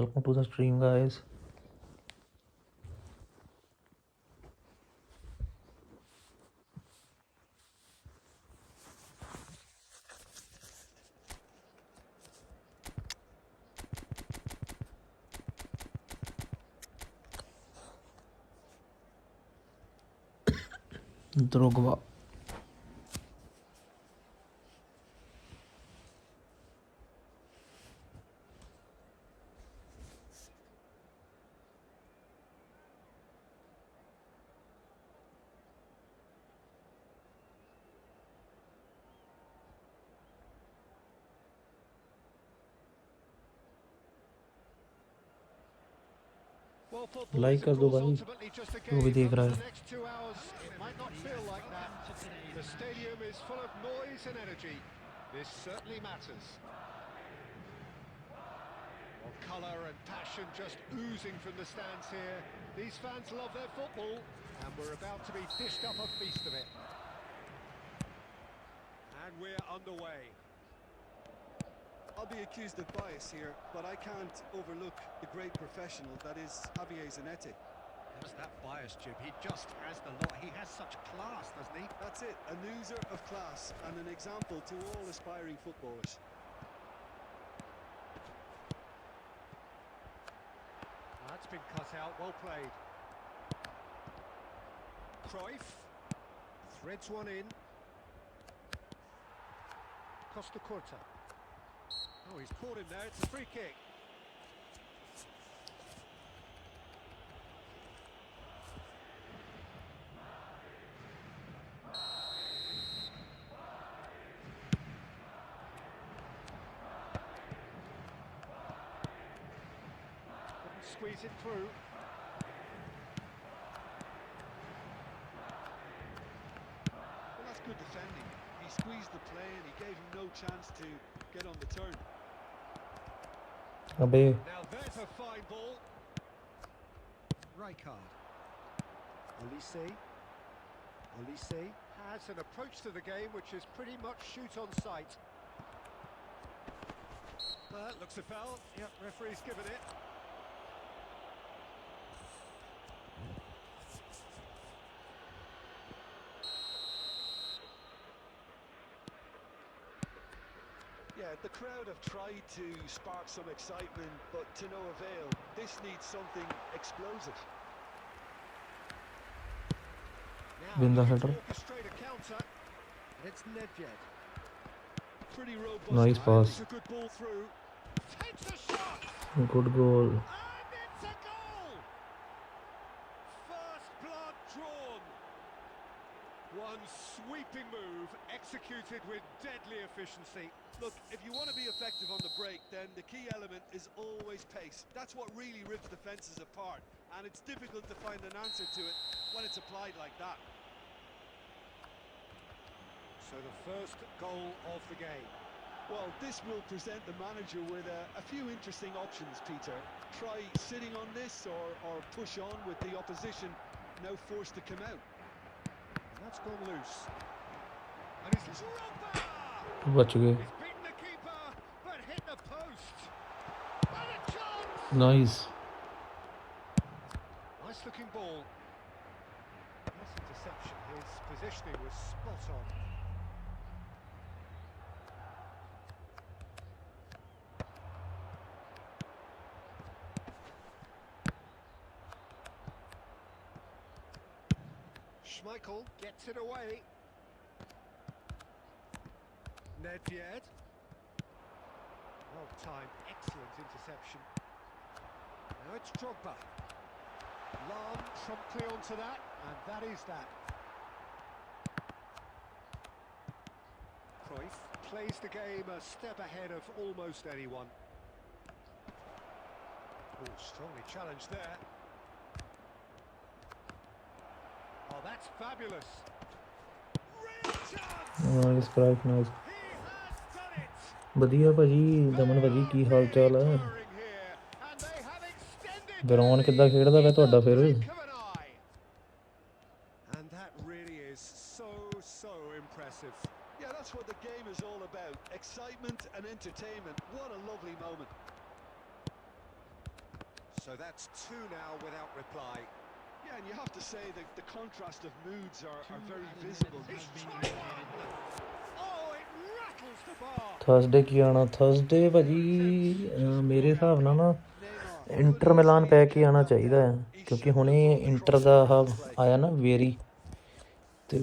welcome to the stream, guys. Drogba. Like कर दो भाई जो भी देख रहा है. Colour and passion just oozing from the stands here. These fans love their football, and we're about to be dished up a feast of it. And we're underway. I'll be accused of bias here, but I can't overlook the great professional that is Javier Zanetti. What's that bias, Jib? He just has the lot. He has such class, doesn't he? That's it, an oozer of class and an example to all aspiring footballers. That's been cut out, well played. Cruyff threads one in. Costa Curta. Oh, he's caught him there, it's a free kick. Squeeze it through. Well, that's good defending. He squeezed the play and he gave him no chance to get on the turn. अबे Now there's a fine ball. Rijkaard. Olise has an approach to the game which is pretty much shoot on sight. Looks a foul. Yep, referee's given it. Yeah, the crowd have tried to spark some excitement, but to no avail. This needs something explosive. Win the header. Orchestrate a counter, and it's Nedved. Pretty robust. Nice pass. It's a good ball through. Takes a shot. Good goal. And it's a goal! First blood drawn. One sweeping move executed with deadly efficiency. Look, if you want to be effective on the break, then the key element is always pace. That's what really rips defences apart, and it's difficult to find an answer to it when it's applied like that. So the first goal of the game. Well, this will present the manager with a few interesting options, Peter. Try sitting on this or push on with the opposition now forced to come out. And that's gone loose. And it's Drogba! बच गए. He's beaten the keeper, but hit the post. And a chance! Nice. Nice looking ball. Nice interception. His positioning was spot on. Schmeichel gets it away. Nedved. Well timed, excellent interception. Now it's Drogba. Lan promptly onto that, and that is that. Cruyff plays the game a step ahead of almost anyone. Oh, strongly challenged there. Oh, that's fabulous. Real chance! Nice crack, nice. He has done it! ਵਧੀਆ ਭਾਜੀ ਦਮਨ ਭਾਜੀ ਕੀ ਹਾਲ ਚਾਲ ਹੈ? Towering here, and they have extended ground the ਕਿੱਦਾਂ lead ਖੇਡਦਾ ਵੇ in the ਤੁਹਾਡਾ ਫਿਰ? blink of an eye. And that really is so impressive. Yeah, that's what the game is all about. Excitement and entertainment. What a lovely moment. So that's two now without reply. Yeah, and you have to say that the contrast of moods are very visible. He's tried one! Oh, it rattles the bar. Thursday ਕੀ ਆਣਾ? Thursday ਭਾਜੀ ਮੇਰੇ ਹਿਸਾਬ ਨਾਲ ਨਾ Neymar, inter ਮਿਲਾਨ ਪੈ ਕੇ ਆਉਣਾ ਚਾਹੀਦਾ ਆ, ਕਿਉਂਕਿ ਹੁਣੇ ਇੰਟਰ ਦਾ ਆਹ ਆਇਆ ਨਾ ਵੇਰੀ, ਤੇ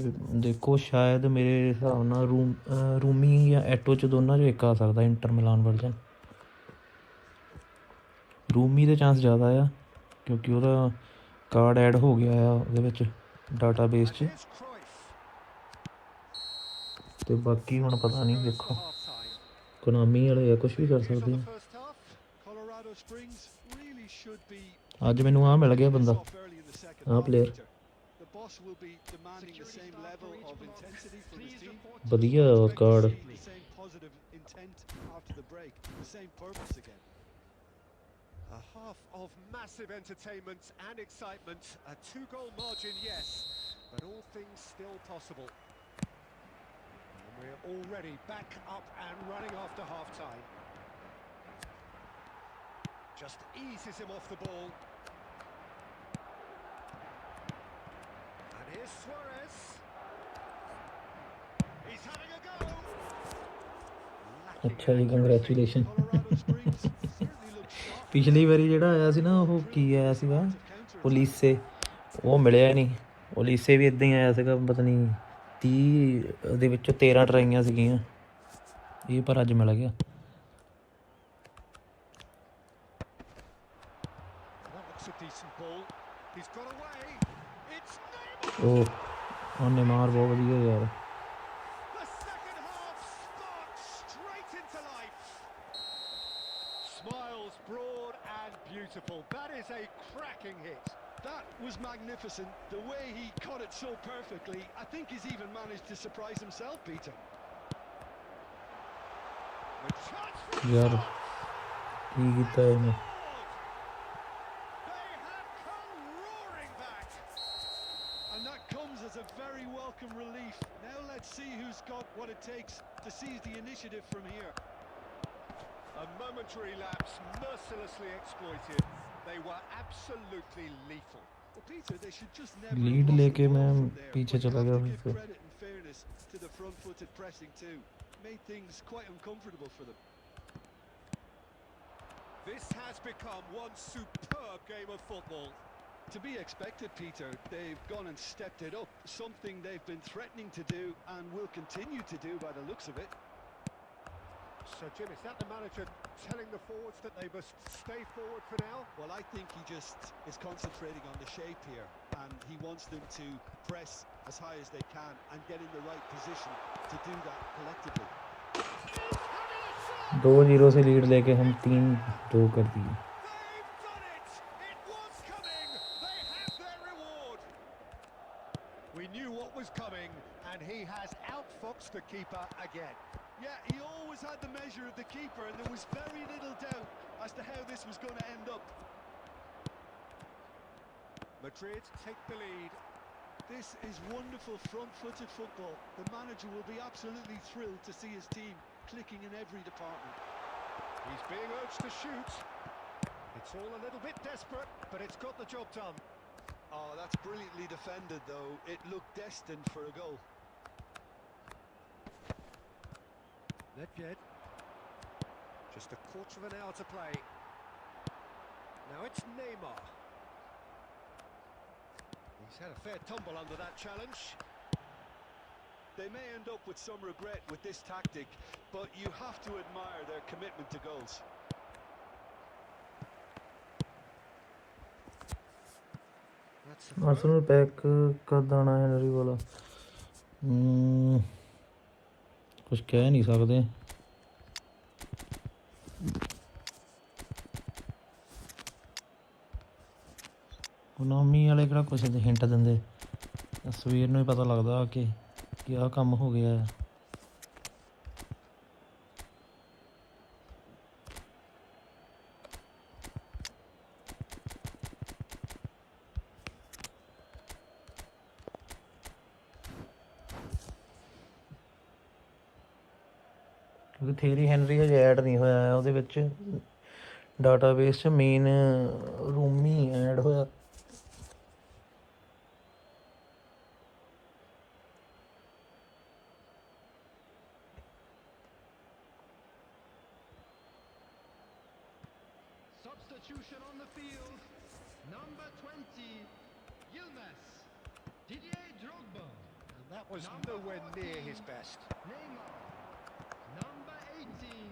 ਦੇਖੋ ਸ਼ਾਇਦ ਮੇਰੇ ਹਿਸਾਬ ਨਾਲ ਰੂਮੀ ਜਾਂ ਐਟੋ 'ਚ ਦੋਨਾਂ 'ਚੋਂ ਇੱਕ ਆ ਸਕਦਾ ਇੰਟਰ ਮਿਲਾਨ ਵਰਜਨ। ਰੂਮੀ ਦੇ ਚਾਂਸ ਜ਼ਿਆਦਾ ਆ ਕਿਉਂਕਿ ਉਹਦਾ ਕਾਰਡ ਐਡ ਹੋ ਗਿਆ ਆ ਉਹਦੇ ਵਿੱਚ ਡਾਟਾ ਬੇਸ 'ਚ, ਤੇ ਬਾਕੀ ਹੁਣ ਪਤਾ ਨਹੀਂ, ਦੇਖੋ ਕੋਨਾਮੀ ਵਾਲੇ ਆ ਕੁਛ ਵੀ ਕਰ ਸਕਦੇ ਆ। Colorado Springs really should be ਅੱਜ ਮੈਨੂੰ ਆਹ ਮਿਲ ਗਿਆ ਬੰਦਾ, off early in the second ਆਹ half. players। Peter. The boss will be demanding the same level of intensity from his team. ਵਧੀਆ Expect to card. see the same positive intent after the break, the same purpose again. A half of massive entertainment and excitement. A two-goal margin, yes, but all things still possible. And we're already back up and running after half-time. Just eases him off the ball. And here's Suarez. He's having a go. ਅੱਛਾ ਜੀ, congratulation. Colorado Springs certainly looked sharp. ਪਿਛਲੀ ਵਾਰੀ ਜਿਹੜਾ ਆਇਆ ਸੀ ਨਾ, ਉਹ ਕੀ ਆਇਆ ਸੀਗਾ, ਪੁਲੀਸੇ, ਉਹ ਮਿਲਿਆ ਨਹੀਂ। ਪੁਲੀਸੇ ਵੀ ਇੱਦਾਂ ਹੀ ਆਇਆ ਸੀਗਾ, ਪਤਾ ਨਹੀਂ 30 ਦੇ ਵਿੱਚੋਂ 13 ਟਰਾਈਆਂ ਸੀਗੀਆਂ, ਇਹ ਪਰ ਅੱਜ ਮਿਲ ਗਿਆ। That's a decent ball. He's got away. It's Neymar. ਉਹ ਉਹਨੇ ਮਾਰ ਬਹੁਤ ਵਧੀਆ ਯਾਰ। The second half sparks straight into life. Smiles broad and beautiful. That is a cracking hit. That was magnificent. The way he caught it so perfectly. I think he's even managed to surprise himself, Peter. The chance for यार goal. ਕੀ ਕੀਤਾ ਇਹਨੇ? They have come roaring back. And that comes as a very welcome relief. Now let's see who's got what it takes to seize the initiative from here. A momentary lapse mercilessly exploited. They were absolutely lethal. Well, Peter, they should just never lead have lost लेके the ball मैं from there. पीछे But you चला have गया to फिर give से। credit and fairness to the front-footed pressing too. Made things quite uncomfortable for them. This has become one superb game of football. To be expected, Peter. They've gone and stepped it up. Something they've been threatening to do and will continue to do by the looks of it. So, Jim, is that the manager telling the forwards that they must stay forward for now? Well, I think he just is concentrating on the shape here, and he wants them to press as high as they can and get in the right position to do that collectively. 2-0 से lead लेके हम 3-2 कर दिए। They've done it! It was coming! They have their reward! We knew what was coming, and he has outfoxed the keeper again. Yeah, he always had the measure of the keeper, and there was very little doubt as to how this was going to end up. Madrid take the lead. This is wonderful front-footed football. The manager will be absolutely thrilled to see his team clicking in every department. He's being urged to shoot. It's all a little bit desperate, but it's got the job done. Oh, that's brilliantly defended, though. It looked destined for a goal. Nedved. Just a quarter of an hour to play. Now it's Neymar. He's had a fair tumble under that challenge. They may end up with some regret with this tactic, but you have to admire their commitment to goals. That's Arsenal pack कद आना है Henry वाला? कुछ कह नहीं सकते। Konami ਵਾਲੇ ਕਿਹੜਾ ਕੁਛ ਹਿੰਟ ਦਿੰਦੇ, ਸਵੇਰ ਨੂੰ ਹੀ ਪਤਾ ਲੱਗਦਾ ਕਿ ਆਹ ਕੰਮ ਹੋ ਗਿਆ ਹੈ। ਕਿਉਂਕਿ ਥੀਰੀ ਹੈਨਰੀ ਹਜੇ ਐਡ ਨਹੀਂ ਹੋਇਆ ਹੈ ਉਹਦੇ ਵਿੱਚ, ਡਾਟਾਬੇਸ 'ਚ ਮੇਨ ਰੂਮ ਹੀ ਐਡ ਹੋਇਆ। Substitution on the field. Number 20, Yilmaz. Didier Drogba. And that was Number nowhere near 14, his best. Neymar. Number 18,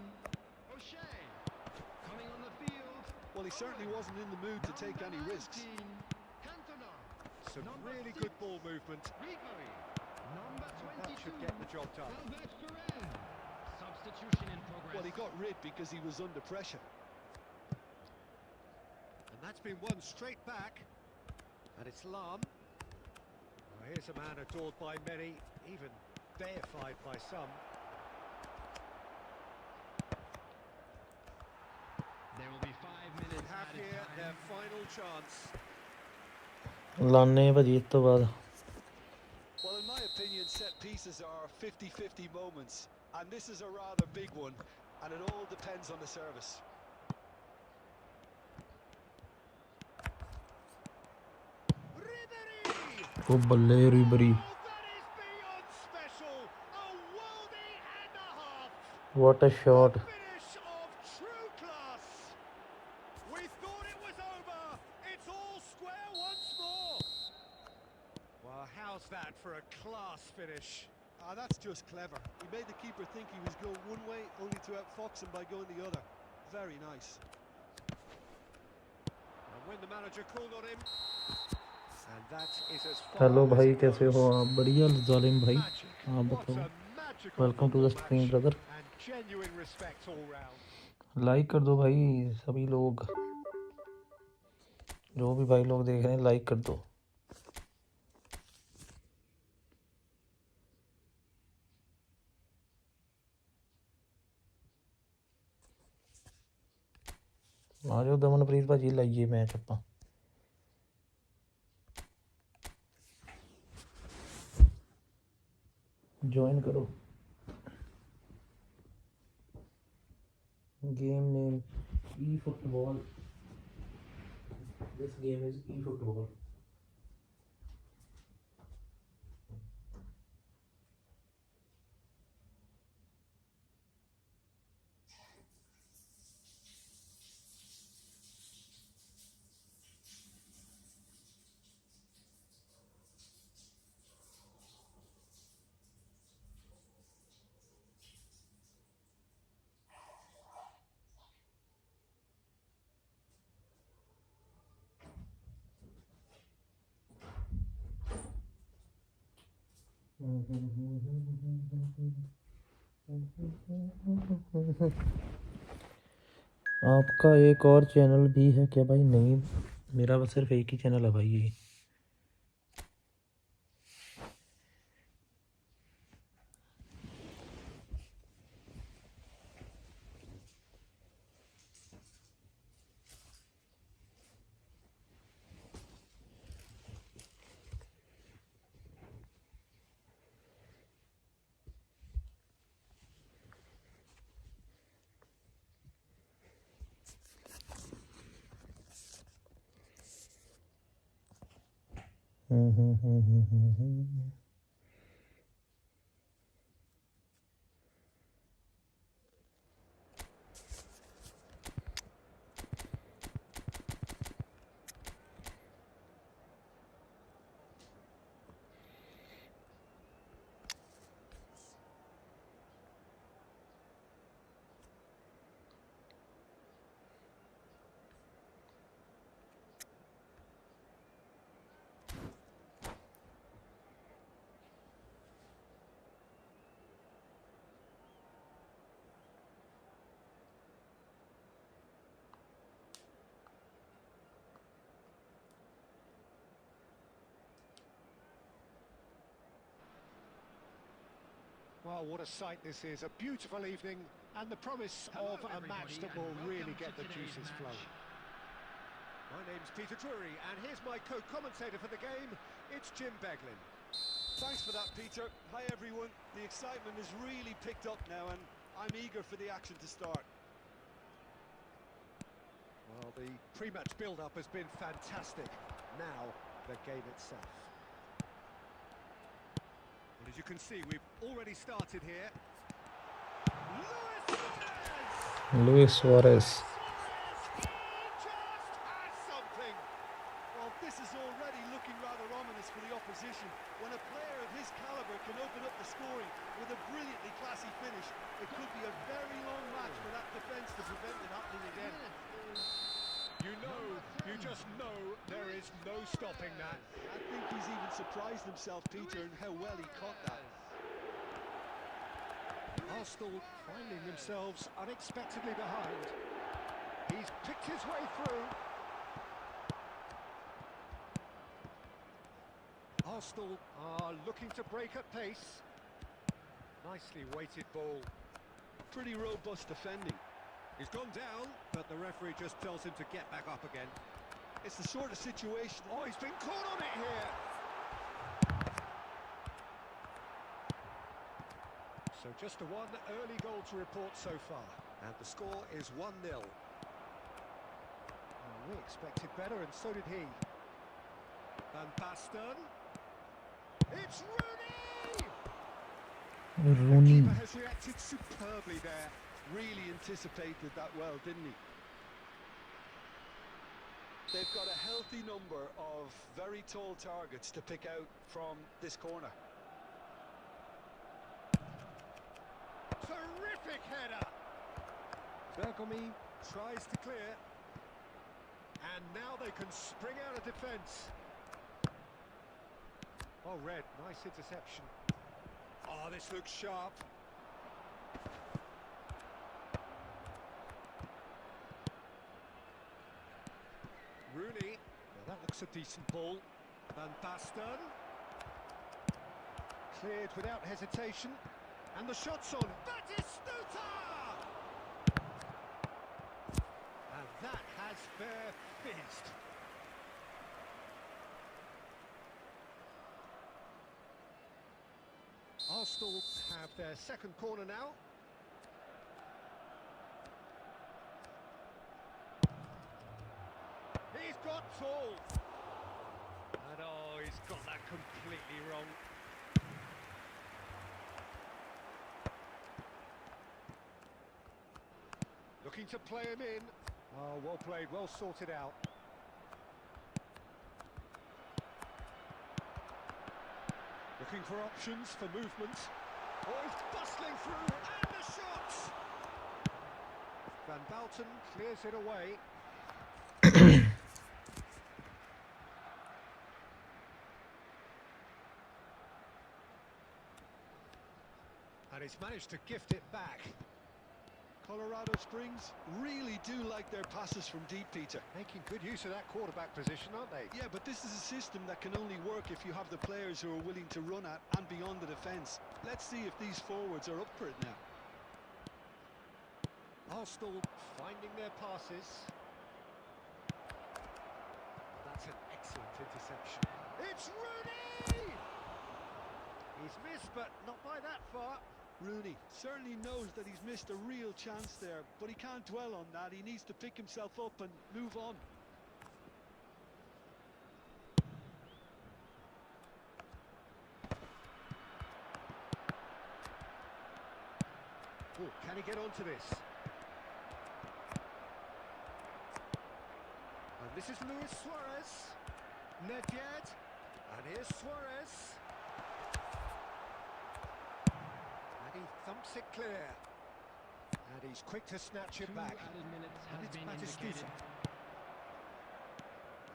O'Shea. Coming on the field. Well, he certainly Owen. wasn't in the mood to take any Number risks. 19, Cantona. Some Number really 6, good ball movement. Ribery. Number That 22, should get the job done. Albert Ferrer. Substitution in progress. Well, he got rid because he was under pressure. And that's been won straight back. And it's Lam. Well, here's a man adored by many, even deified by some. There will be 5 minutes Have added here time. their final chance. ਲਾਨੇ ਭਾਜੀ ਇਸ ਤੋਂ ਬਾਅਦ। Well, in my opinion, set pieces are 50-50 moments. And this is a rather big one. And it all depends on the service. ਉਹ ਬੱਲੇ ਰਿਬਰੀ। Oh, that is beyond special. A worldie and a half. What a shot. Finish of true class. We thought it was over. It's all square once more. Well, how's that for a class finish? That's just clever. He made the keeper think he was going one way, only to outfox him by going the other. Very nice. And when the manager called on him, and that is as far hello as भाई it कैसे goes. हो आप? बढ़िया जालिम भाई। Magic. हाँ What बताओ। a magical welcome to the football stream match brother. and genuine respect all round. Like कर दो भाई सभी लोग, जो भी भाई लोग देख रहे हैं लाइक कर दो। आ जाओ दमनप्रीत भाजी, लाइए मैच ਆਪਾਂ। ज्वाइन करो। Game name E football. This game is E football. आपका एक और चैनल भी है क्या भाई? नहीं, मेरा बस सिर्फ एक ही चैनल है भाई, यही। Well, what a sight this is. A beautiful evening and the promise of a match that will really get the juices flowing. My name's Peter Drury, and here's my co-commentator for the game. It's Jim Beglin. Thanks for that, Peter. Hi, everyone. The excitement has really picked up now, and I'm eager for the action to start. Well, the pre-match build-up has been fantastic. Now, the game itself. Well, as you can see, we've already started here. Luis Suarez. He just has something. Well, this is already looking rather ominous for the opposition. When a player of his calibre can open up the scoring with a brilliantly classy finish, it could be a very long match for that defence to prevent it happening again. You just know there is no stopping that. I think he's even surprised himself, Peter, in how well he caught that. Arsenal finding themselves unexpectedly behind. He's picked his way through. Arsenal are looking to break at pace. Nicely weighted ball. Pretty robust defending. He's gone down, but the referee just tells him to get back up again. It's the sort of situation... Oh, he's been caught on it here! So just the one early goal to report so far. And the score is 1-0. We expected better, and so did he. Van Basten. It's Rooney! Rooney. The keeper has reacted superbly there. Really anticipated that well, didn't he? They've got a healthy number of very tall targets to pick out from this corner. Terrific header! Bergomi tries to clear. And now they can spring out of defence. Oh, Red, nice interception. Oh, this looks sharp. Rooney, now that looks a decent ball. Van Basten. Cleared without hesitation. And the shot's on. Batistuta! And that has fair fizzed. Arsenal have their second corner now. He's got full. And oh, he's got that completely wrong. Looking to play him in. Oh, well played, well sorted out. Looking for options for movement. Oh, he's bustling through, and the shots! Van Balten clears it away. And he's managed to gift it back. Colorado Springs really do like their passes from deep, Peter. Making good use of that quarterback position, aren't they? Yeah, but this is a system that can only work if you have the players who are willing to run at and beyond the defence. Let's see if these forwards are up for it now. Arsenal finding their passes. That's an excellent interception. It's Rooney! He's missed, but not by that far. Rooney certainly knows that he's missed a real chance there, but he can't dwell on that. He needs to pick himself up and move on. Oh, can he get onto this? And this is Luis Suarez. Nedved. And here's Suarez. And he thumps it clear. And he's quick to snatch it back. And it's Batistuta.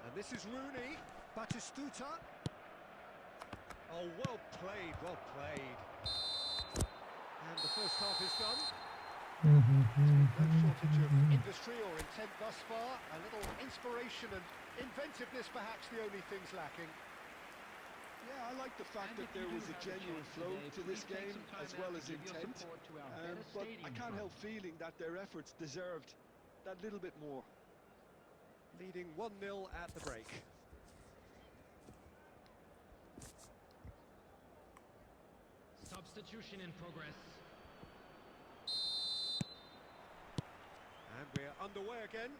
And this is Rooney. Batistuta. Oh, well played, well played. And the first half is done. No shortage of industry or intent thus far. A little inspiration and inventiveness, perhaps the only things lacking. Yeah, I like the fact that there was a genuine flow to this game as well as intent. But I can't help feeling that their efforts deserved that little bit more. Leading 1-0 at the break. Substitution in progress. And we're underway again.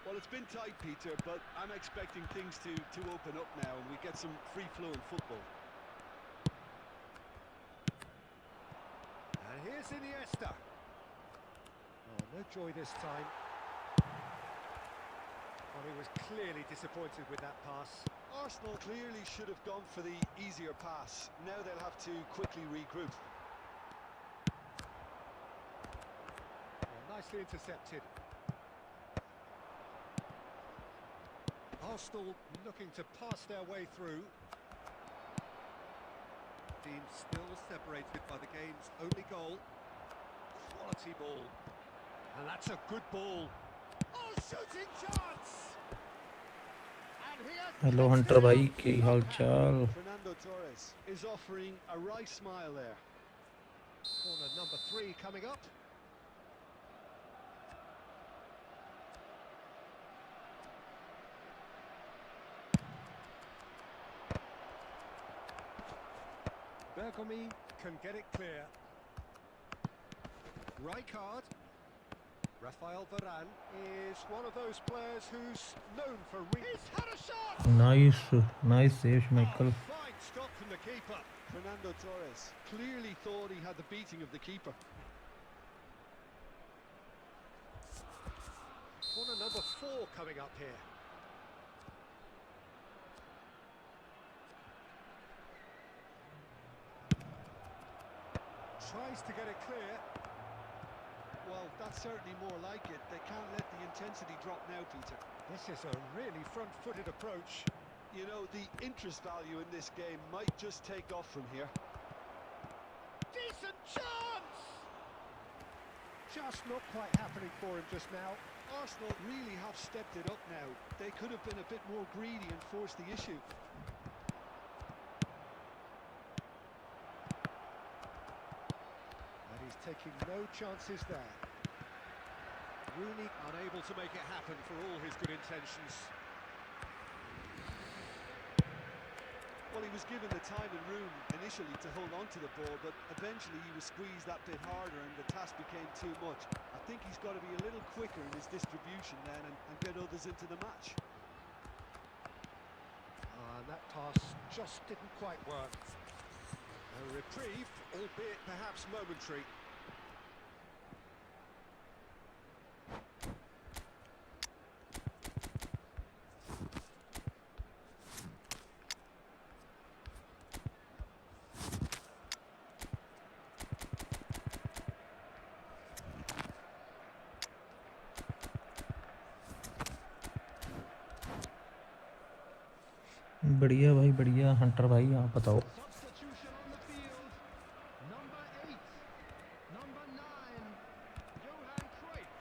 Well, it's been tight, Peter, but I'm expecting things to open up now and we get some free-flowing football. And here's Iniesta. Oh, no joy this time. Well, he was clearly disappointed with that pass. Arsenal clearly should have gone for the easier pass. Now they'll have to quickly regroup. Nicely intercepted. Arsenal looking to pass their way through. Team still separated by the game's only goal. Quality ball. And that's a good ball. Oh, shooting chance! And he has hello Hunter भाई की हाल चाल Fernando Torres is offering a wry smile there. Corner number 3 coming up. Bergomi can get it clear. Rijkaard. Rafael Varane is one of those players who's known for... He's had a shot! Nice save Michael Fine stop from the keeper. Fernando Torres clearly thought he had the beating of the keeper. Corner number 4 coming up here. Tries to get it clear. Well, that's certainly more like it. They can't let the intensity drop now, Peter. This is a really front-footed approach. You know, the interest value in this game might just take off from here. Decent chance! Just not quite happening for him just now. Arsenal really have stepped it up now. They could have been a bit more greedy and forced the issue. And he's taking no chances there. Rooney unable to make it happen for all his good intentions. Well, he was given the time and room initially to hold on to the ball, but eventually he was squeezed that bit harder and the task became too much. I think he's got to be a little quicker in his distribution then and get others into the match. And that pass just didn't quite work. A reprieve, albeit perhaps momentary. बढ़िया भाई बढ़िया Hunter भाई आप बताओ Substitution on the field. Number 8. Number 9. Johan Cruyff.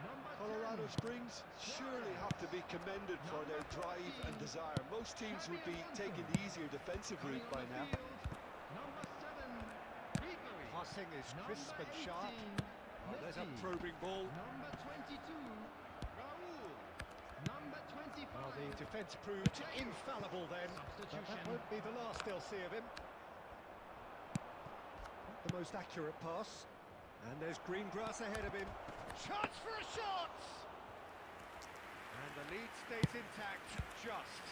Number 10. Colorado Springs surely have to be commended for their drive and desire. Most teams would be taking the easier defensive route by now. Number 7. Ribery. Passing is crisp and sharp. Oh, There's a probing ball. Number 22. Raul. Number 25. Well, the defence proved infallible then. But that Substitution. won't be the last they'll see of him. Not the most accurate pass. And there's green grass ahead of him. Chance for a shot! And the lead stays intact, just.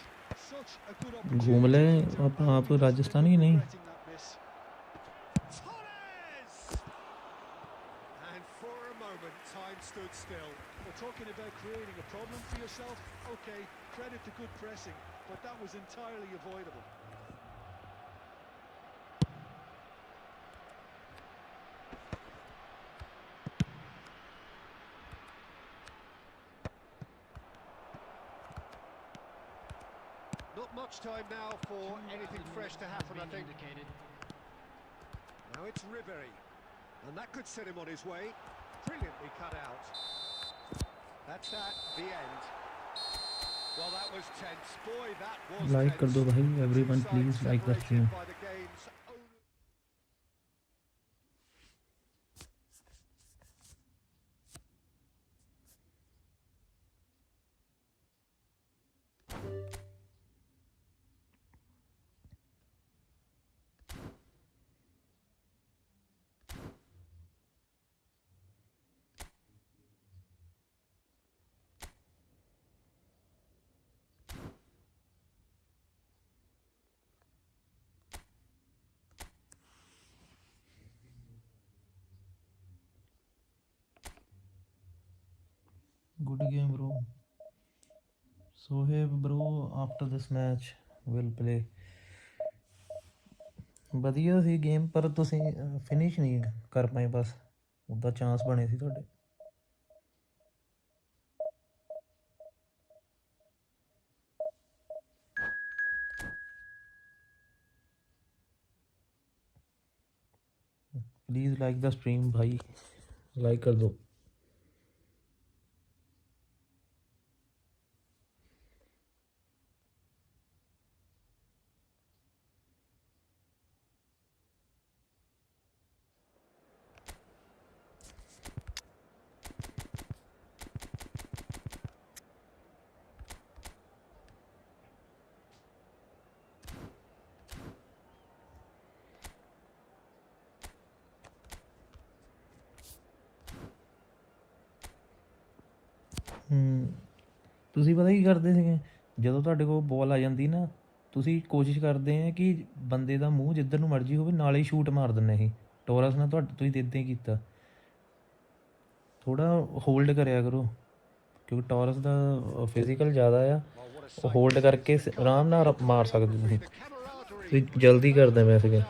Such a good opportunity. घूम ले आप राजस्थानी नहीं Regretting that miss. Torres! And for a moment, time stood still. We're talking about creating a problem for yourself. Okay, credit to good pressing, but that was entirely avoidable. Not much time now for anything fresh to happen, I think. Indicated. Now it's Ribery, and that could set him on his way. Brilliantly cut out. That's that, the end. Well, that was tense. Boy, that was like कर tense. दो भाई everyone Two please sides like the separated stream by the game's own- Good game, bro. Sohaib, bro, after this match will play. ਵਧੀਆ ਸੀ game, ਪਰ ਤੁਸੀਂ finish ਨਹੀਂ ਕਰ ਪਾਏ ਬਸ। ਉਹਦਾ ਚਾਂਸ ਬਣੇ ਸੀ ਤੁਹਾਡੇ। प्लीज़ लाइक द स्ट्रीम भाई, लाइक कर दो। ਤੁਸੀਂ ਪਤਾ ਕੀ ਕਰਦੇ ਸੀਗੇ, ਜਦੋਂ ਤੁਹਾਡੇ ਕੋਲ ਬੋਲ ਆ ਜਾਂਦੀ ਨਾ, ਤੁਸੀਂ ਕੋਸ਼ਿਸ਼ ਕਰਦੇ ਆ ਕਿ ਬੰਦੇ ਦਾ ਮੂੰਹ ਜਿੱਧਰ ਨੂੰ ਮਰਜ਼ੀ ਹੋਵੇ ਨਾਲੇ ਹੀ ਸ਼ੂਟ ਮਾਰ ਦਿੰਦੇ ਸੀ। ਟੋਰਸ ਨਾਲ ਤੁਸੀਂ ਤਾਂ ਇੱਦਾਂ ਹੀ ਕੀਤਾ। ਥੋੜ੍ਹਾ ਹੋਲਡ ਕਰਿਆ ਕਰੋ, ਕਿਉਂਕਿ ਟੋਰਸ ਦਾ ਫਿਜ਼ੀਕਲ ਜ਼ਿਆਦਾ ਆ। ਉਹ ਹੋਲਡ ਕਰਕੇ ਆਰਾਮ ਨਾਲ ਮਾਰ ਸਕਦੇ ਤੁਸੀਂ। ਤੁਸੀਂ ਜਲਦੀ ਕਰਦੇ ਪਏ ਸੀਗੇ।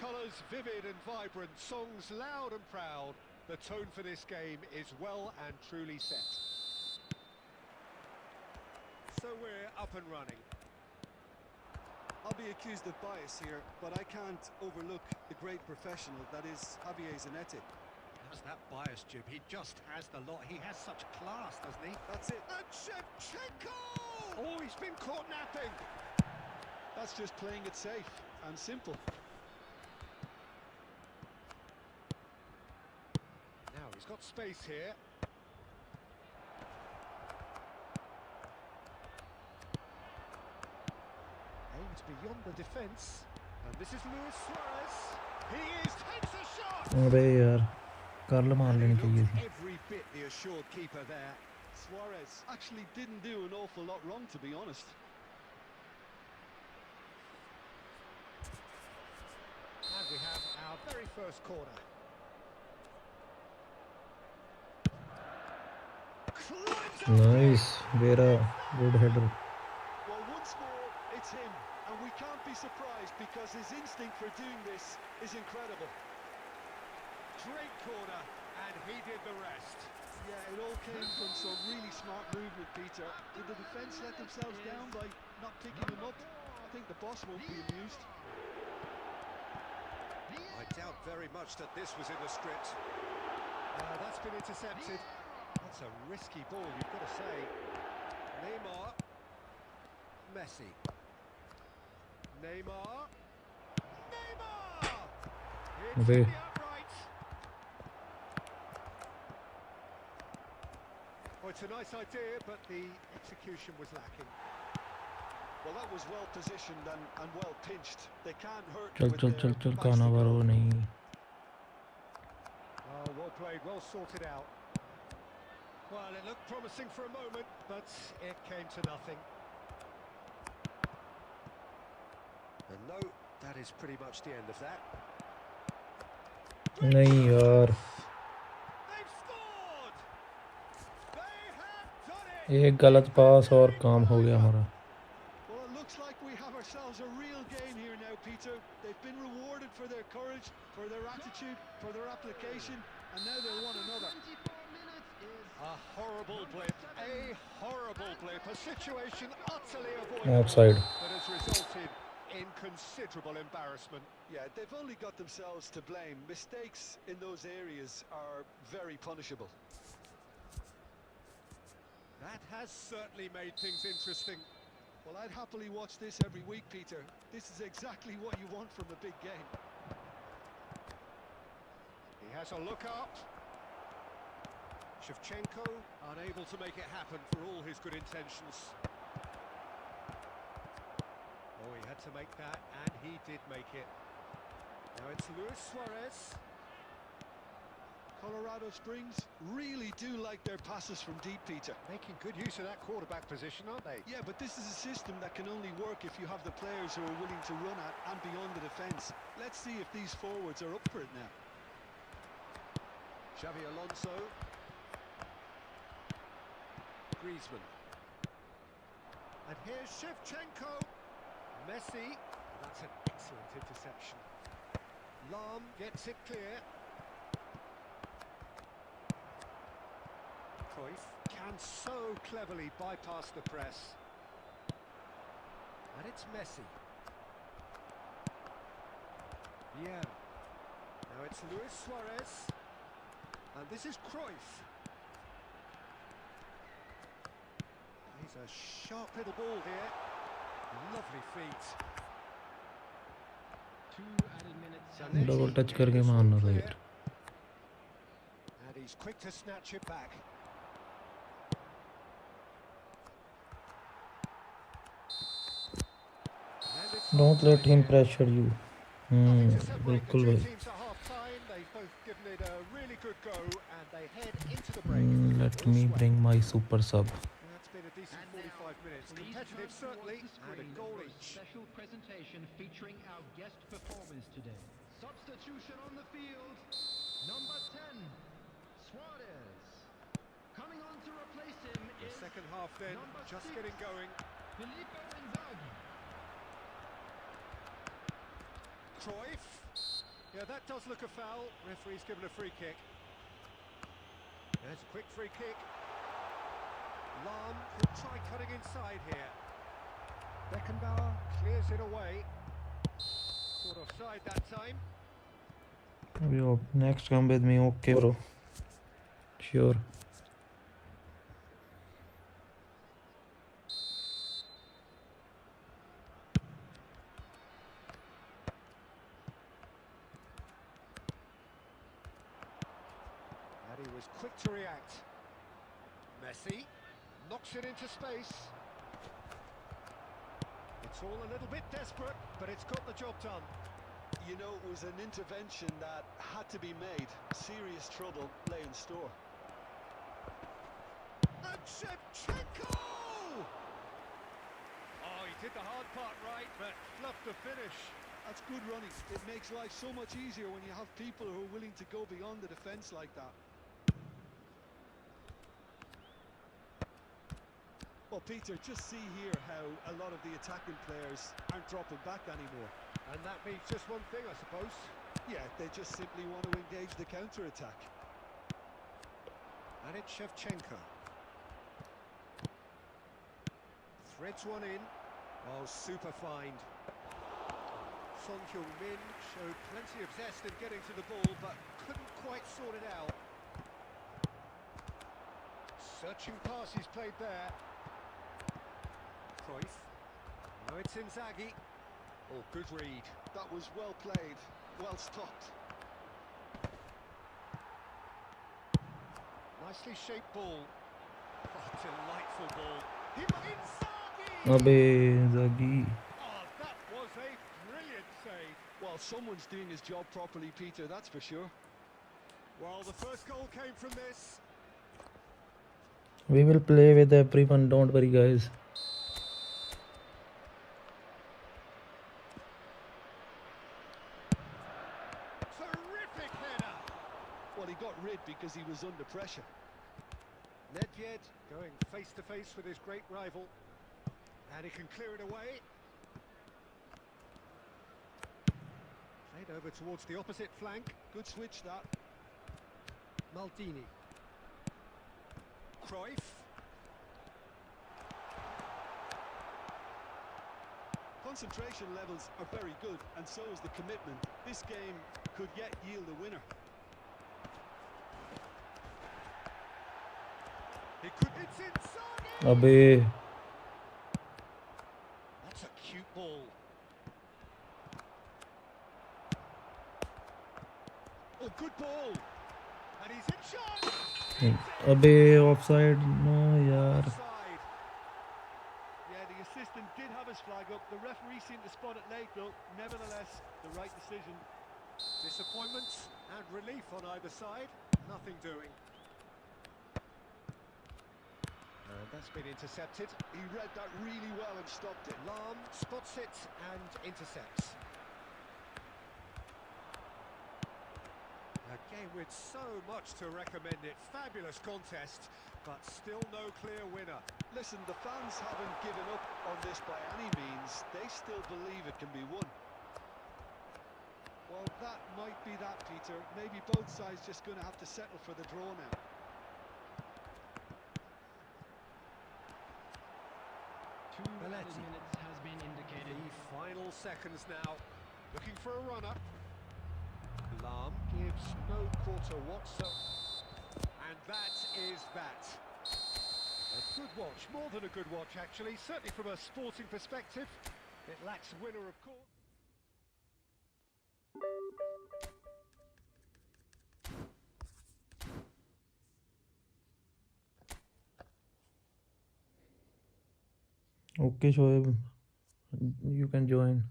Colours vivid and vibrant, songs loud and proud. The tone for this game is well and truly set. So we're up and running. I'll be accused of bias here, but I can't overlook the great professional that is Javier Zanetti. How's that bias, Jim? He just has the lot. He has such class, doesn't he? That's it. And Shevchenko! Oh, he's been caught napping. That's just playing it safe and simple. Now he's got space here. Aims beyond the defence. And this is Luis Suarez. He takes a shot! अबे यार, curl मार लेनी चाहिए थी। Every bit the assured keeper there. Suarez actually didn't do an awful lot wrong, to be honest. And we have our very first corner. Nice, Vera, good header. Well, once more, it's him, and we can't be surprised because his instinct for doing this is incredible. Great corner, and he did the rest. Yeah, it all came from some really smart movement, Peter. Did the defence let themselves down by not picking him up? I think the boss won't be amused. I doubt very much that this was in the script. That's been intercepted. That's a risky ball, you've got to say. Neymar. Messi. Neymar. Neymar! It's Okay. in the upright. Oh, it's a nice idea, but the execution was lacking. Well, that was well positioned and well pinched. They can't hurt चल with चल their चल चल backs काना to बारो goal. नहीं। Oh, well played, well sorted out. Well, it looked promising for a moment, but it came to nothing. And no, that is pretty much the end of that. नहीं यार, They've scored! They have done it! एक गलत पास और काम हो गया हमारा। Well, it looks like we have ourselves a real game here now, Peter. They've been rewarded for their courage, for their attitude, for their application, and now they want another. 24 minutes is A horrible blip, a situation utterly avoidable Offside. that has resulted in considerable embarrassment. Yeah, they've only got themselves to blame. Mistakes in those areas are very punishable. That has certainly made things interesting. Well, I'd happily watch this every week, Peter. This is exactly what you want from a big game. He has a look up. Shevchenko unable to make it happen for all his good intentions. Oh, he had to make that, and he did make it. Now it's Luis Suarez. Colorado Springs really do like their passes from deep, Peter. Making good use of that quarterback position, aren't they? Yeah, but this is a system that can only work if you have the players who are willing to run at and beyond the defence. Let's see if these forwards are up for it now. Xavi Alonso. Griezmann. And here's Shevchenko. Messi. That's an excellent interception. Lahm gets it clear. Cruyff can so cleverly bypass the press. And it's Messi. Yeah. Now it's Luis Suarez. And this is Cruyff. He's a sharp little ball here. Lovely feet. 2 added minutes. Zanetti double touch getting करके this one मारना था clear. यार. And he's quick to snatch it back. And it's Don't let offside him here. pressure you. Nothing to separate the बिल्कुल two भाई. teams at half-time. They've both given it a really good go, and they head into the break. Let All me sweat. bring my super sub. That's been a decent And now, 45 minutes. please Competitive, turn certainly, towards the and a screen goal for a each. special presentation featuring our guest performers today. Substitution on the field. Number 10, Suarez. Coming on to replace him The is second half then, number just 6, getting going. Filippo Inzaghi. Cruyff. Yeah, that does look a foul. Referee's given a free kick. There's a quick free kick. Lahm will try cutting inside here. Beckenbauer clears it away. Caught offside that time. Yo, next come with me, okay, bro. Sure. And he was quick to react. Messi knocks it into space. It's all a little bit desperate, but it's got the job done. You know, it was an intervention that had to be made. Serious trouble lay in store. And Shevchenko! Oh, he did the hard part right, but fluffed the finish. That's good running. It makes life so much easier when you have people who are willing to go beyond the defence like that. Well, Peter, just see here how a lot of the attacking players aren't dropping back anymore. And that means just one thing, I suppose. Yeah, they just simply want to engage the counter-attack. And it's Shevchenko. Threads one in. Oh, super find. Son Heung-min showed plenty of zest in getting to the ball, but couldn't quite sort it out. Searching pass he's played there. Cruyff. Now it's Inzaghi. Oh, good read. That was well played, well stopped. Nicely shaped ball. Oh, delightful ball. Inzaghi! अबे Zaghi. Oh, that was a brilliant save. Well, someone's doing his job properly, Peter, that's for sure. Well, the first goal came from this. We will play with everyone, don't worry, guys. Terrific header. Well, he got rid because he was under pressure. Nedved going face to face with his great rival. And he can clear it away. Played over towards the opposite flank. Good switch, that. Maldini. Cruyff. Concentration levels are very good, and so is the commitment. This game could yet yield a winner. It could. It's Inzaghi! अबे That's a cute ball. Oh, good ball. And he's in charge. अबे offside no यार. Offside. Yeah, the assistant did have his flag up. The referee seemed to spot it late, though. Nevertheless, the right decision. Disappointment and relief on either side. Nothing doing. And that's been intercepted. He read that really well and stopped it. Lahm spots it and intercepts. Again. game with so much to recommend it. Fabulous contest, but still no clear winner. Listen, the fans haven't given up on this by any means. They still believe it can be won. Well, that might be that, Peter. Maybe both sides just going to have to settle for the draw now. Two added minutes has been indicated. The final seconds now. Looking for a runner. Lam gives no quarter whatsoever. And that is that. A good watch, more than a good watch actually, certainly from a sporting perspective. It lacks winner, of course. Okay, Shoaib, you can join.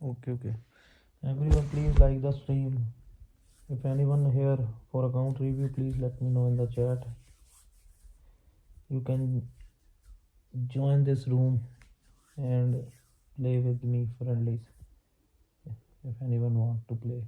Okay. Everyone, please like the stream. If anyone here for account review, please let me know in the chat. You can join this room and play with me, friendlies. If anyone want to play.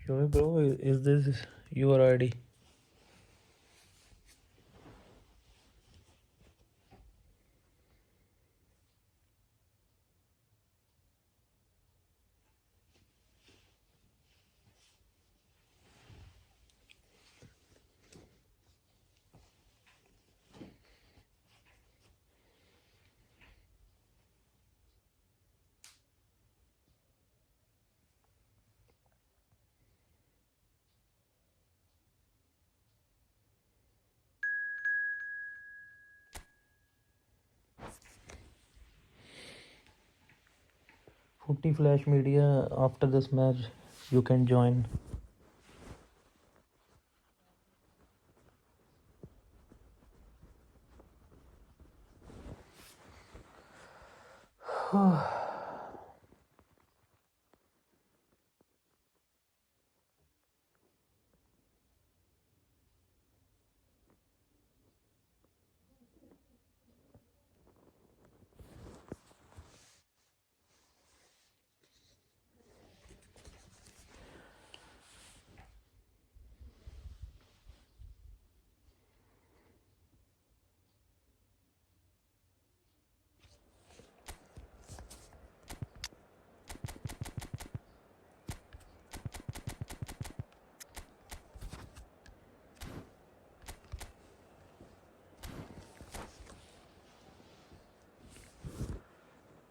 Shoaib bro, is this your ID? Footy Flash Media, after this match, you can join.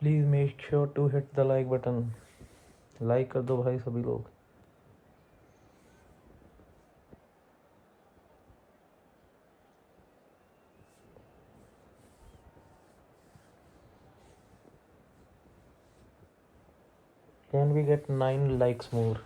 Please make sure to hit the like button. Like कर दो भाई सभी लोग. Can we get 9 likes more?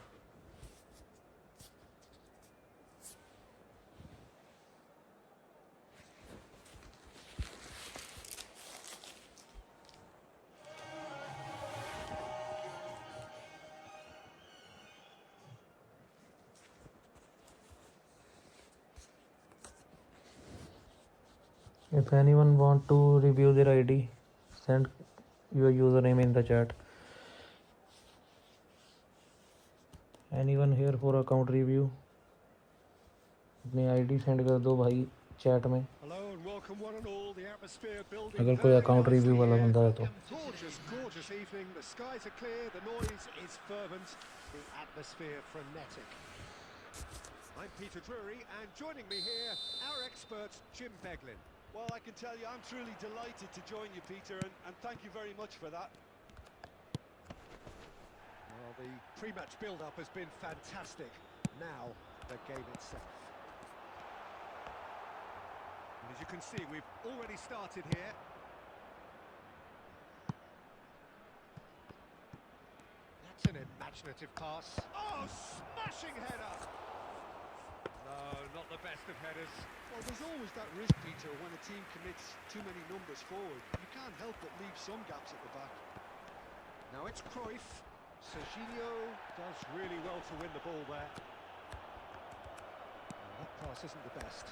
If anyone want to review their ID, send your username in the chat. Anyone here for account review? अपनी ID send कर दो भाई chat में, Hello and welcome one and all. The atmosphere building अगर कोई very account nicely review वाला here. बंदा है तो। Gorgeous, gorgeous evening. The skies are clear, the noise is fervent, the atmosphere frenetic. I'm Peter Drury, and joining me here, our expert Jim Beglin. Well, I can tell you, I'm truly delighted to join you, Peter, and thank you very much for that. Well, the pre-match build-up has been fantastic. Now, the game itself. And as you can see, we've already started here. That's an imaginative pass. Oh, smashing header! No, not the best of headers. Well, there's always that risk, Peter, when a team commits too many numbers forward. You can't help but leave some gaps at the back. Now it's Cruyff. Serginho does really well to win the ball there. And that pass isn't the best.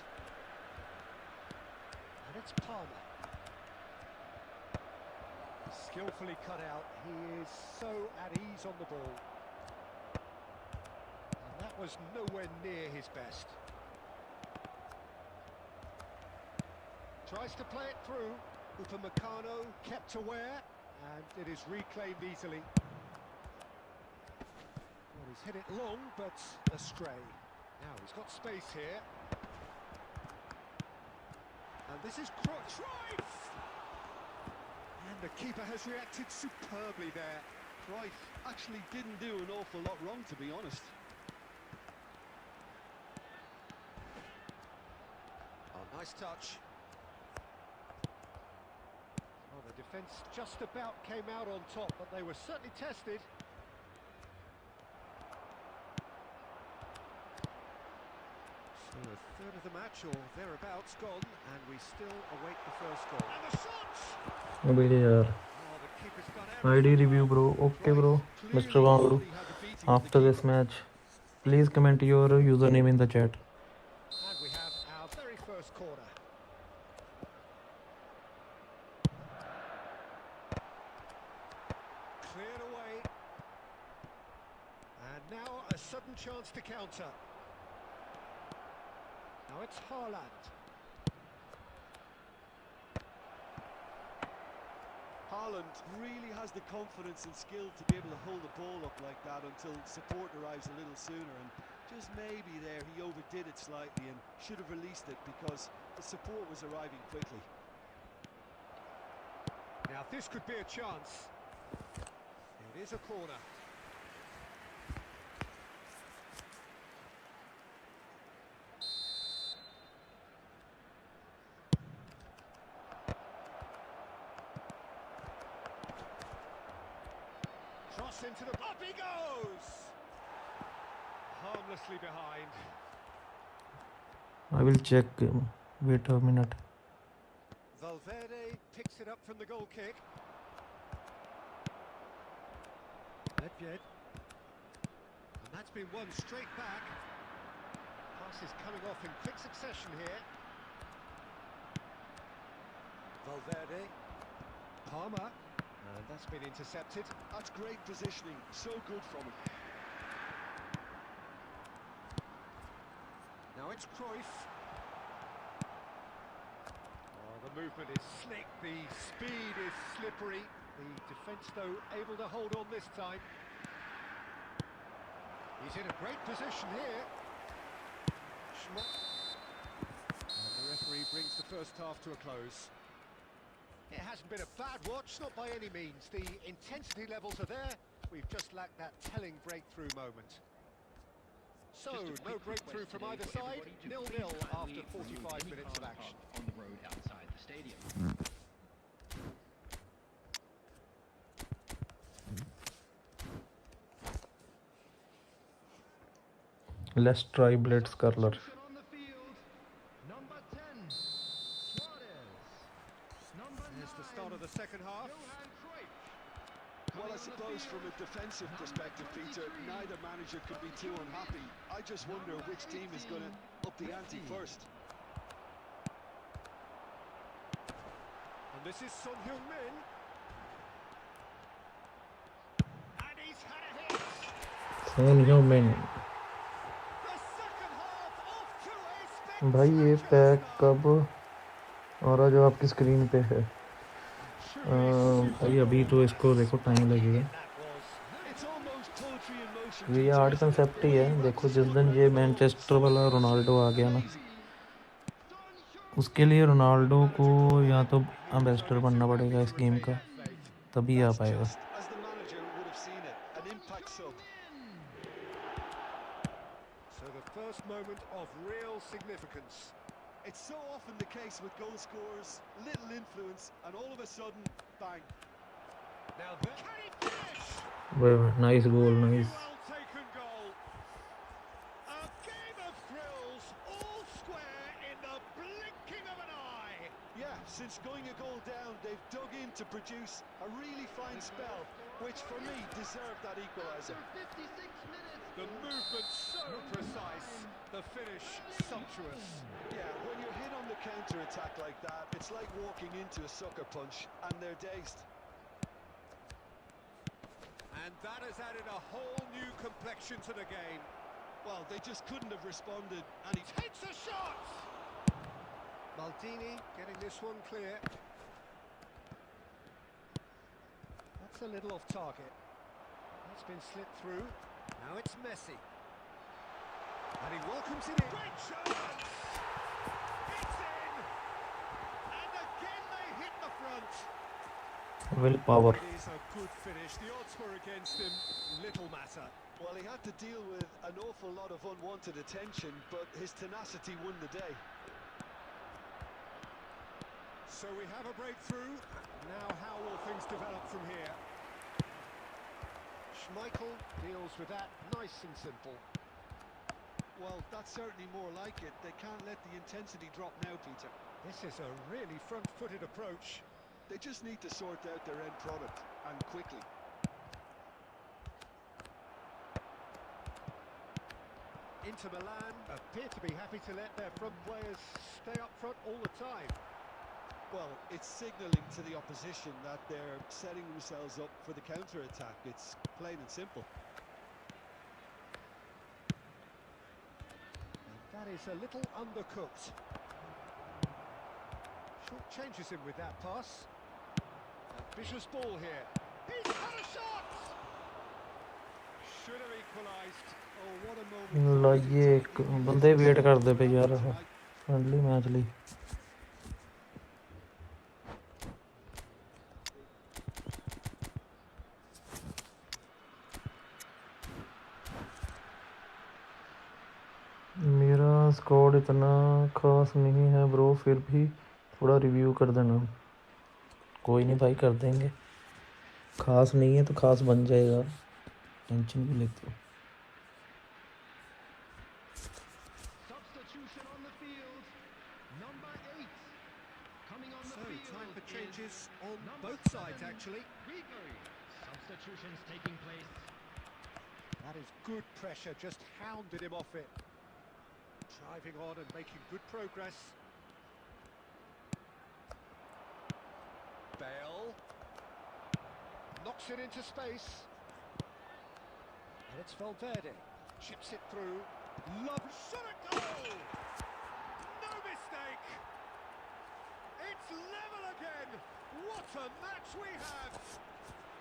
And it's Palmer. Skillfully cut out. He is so at ease on the ball. And that was nowhere near his best. Tries to play it through. Upamecano kept aware, and it is reclaimed easily. Well, he's hit it long, but astray. Now he's got space here. And this is Cruyff! And the keeper has reacted superbly there. Cruyff actually didn't do an awful lot wrong, to be honest. Oh, nice touch. Well, the defence just about came out on top, but they were certainly tested. So a third of the match, or thereabouts, gone, and we still await the first goal. And the shots! अबे यार, Oh, the keeper's done ID everything. Review bro, okay bro, mister Wangdu. Clearly had the beating of the After this keeper. match, please comment your username in the chat. And we have our very first corner. Cleared away. And now a sudden chance to counter. Now it's Haaland. Haaland really has the confidence and skill to be able to hold the ball up like that until support arrives a little sooner, and just maybe there he overdid it slightly and should have released it because the support was arriving quickly. Now this could be a chance. It is a corner. Cross into the... Up he goes! Harmlessly behind. I will check. Wait a minute. Valverde picks it up from the goal kick. Nedved. And that's been won straight back. Pass is coming off in quick succession here. Valverde. Palmer. And that's been intercepted. That's great positioning, so good from him. Now it's Cruyff. Oh, the movement is slick, the speed is slippery. The defence, though, able to hold on this time. He's in a great position here. Schmuck. And the referee brings the first half to a close. It hasn't been a bad watch, not by any means. The intensity levels are there. We've just lacked that telling breakthrough moment. So, no breakthrough from either side. 0-0 after 45 minutes of action. On the road outside the stadium. Let's try Blitz Curler. On the field, number 10, Suarez. Number Here's the start of the second half. Johan Cruyff. Well, I suppose from a defensive perspective, Peter, neither manager could be too unhappy. I just wonder which team is going to up the ante first. And this is Son Heung-min. And he's had a hit. Human. The second half off to a भाई ये spectacular pack start. कब और जो आपकी screen पे है Truly super भाई अभी goal. तो इसको देखो टाइम लगेगा That was. It's almost poetry in motion, ये Peter, art isn't it? Concept The he way है। he wraps देखो his जिस foot दिन around ये the ball, मैनचेस्टर so वाला impressive, रोनाल्डो आ गया ना amazing. उसके लिए रोनाल्डो को Manager called या it. तो He was एम्बेसडर only बनना too happy पड़ेगा to इस गेम repay का, that faith. तभी आ That's पाएगा। just as the manager would have seen it. An impact sub. So the first moment of real significance. It's so often the case with goal scorers, little influence, and all of a sudden, bang. Now there. Can he finish? Nice goal, Really nice. well taken goal. A game of thrills, all square in the blinking of an eye. Yeah, since going a goal down, they've dug in to produce a really fine spell, which for me deserved that equaliser. After 56 minutes. The movement so precise, the finish sumptuous. Yeah, when you're hit on the counter-attack like that, it's like walking into a sucker punch, and they're dazed. And that has added a whole new complexion to the game. Well, they just couldn't have responded, and he Takes a shot! Maldini getting this one clear. That's a little off target. That's been slipped through. Now it's Messi. And he welcomes it in. Great chance! It's in! And again they hit the front. Will power. It is a good finish. The odds were against him. Little matter. Well, he had to deal with an awful lot of unwanted attention, but his tenacity won the day. So we have a breakthrough. Now how will things develop from here? Schmeichel deals with that nice and simple. Well, that's certainly more like it. They can't let the intensity drop now, Peter. This is a really front-footed approach. They just need to sort out their end product, and quickly. Inter Milan appear to be happy to let their front players stay up front all the time. Well, it's signalling to the opposition that they're setting themselves up for the counter-attack. It's plain and simple. And that is a little undercooked. Short changes him with that pass. Ambitious ball here. He's had a shot! Should have equalised. Oh, what a moment. ਲਾਈਏ ਇੱਕ ਬੰਦੇ wait ਕਰਦੇ ਪਏ ਯਾਰ friendly match ਲਈ। मेरा squad इतना खास नहीं है ब्रो, फिर भी थोड़ा रिव्यू कर देना। कोई नहीं भाई, कर देंगे। खास नहीं है तो खास बन जाएगा, टेंशन भी लेते हो। Substitution on the field. Number 8. Coming on the So, field. time for changes is on number both sides, 7, actually. Ribery. Substitutions taking place. That is good pressure, just hounded him off it. Driving on and making good progress. Bale. Knocks it into space. And it's Valverde. Chips it through. Love shot at goal! No mistake! It's level again! What a match we have!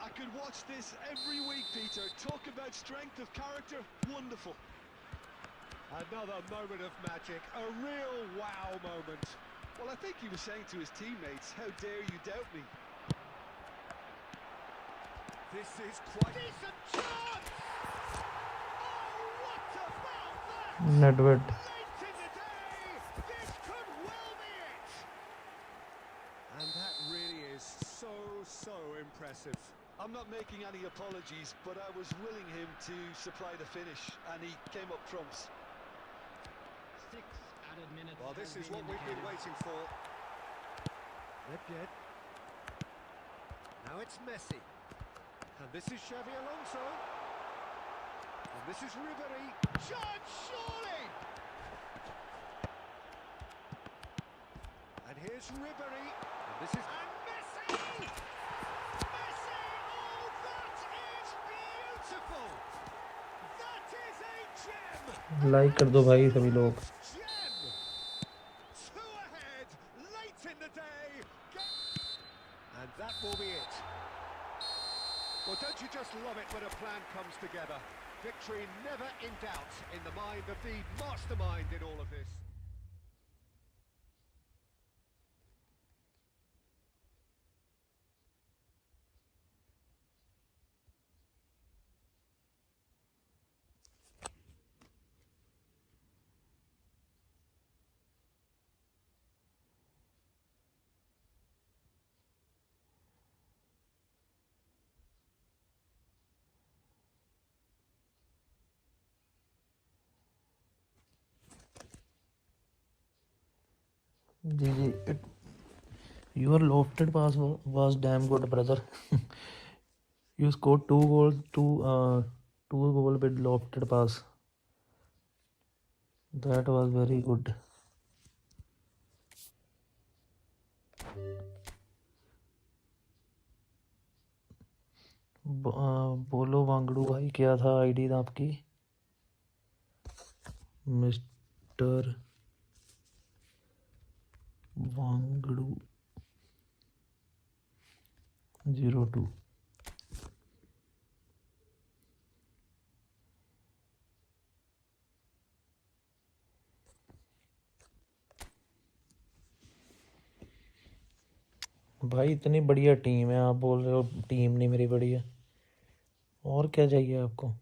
I could watch this every week, Peter. Talk about strength of character. Wonderful. Another moment of magic, a real wow moment. Well, I think he was saying to his teammates, how dare you doubt me? This is quite decent chance! Oh, what about that? नेडवेड Late in the day, this could well be it! And that really is so impressive. I'm not making any apologies, but I was willing him to supply the finish, and he came up trumps. 6 added minutes. Well, this has is been what we've been indicated. waiting for. Nedved. Now it's Messi. And this is Xavi Alonso. And this is Ribery. Chance, surely! And here's Ribery. And this is... And Messi! Messi! Oh, that is beautiful! Like कर दो भाई सभी लोग। Gem! Two ahead, late in the day. And that will be it. Well, don't you just love it when a plan comes together? Victory never in doubt in the mind of the mastermind in all of this. Ji your lofted pass was damn good, brother. You scored 2 goals, two goal with lofted pass. That was very good. बोलो वांगड़ू भाई, क्या था ID आपकी? Mister Wangdu 02। भाई इतनी बढ़िया team है, आप बोल रहे हो टीम नहीं मेरी बढ़िया? और क्या चाहिए आपको?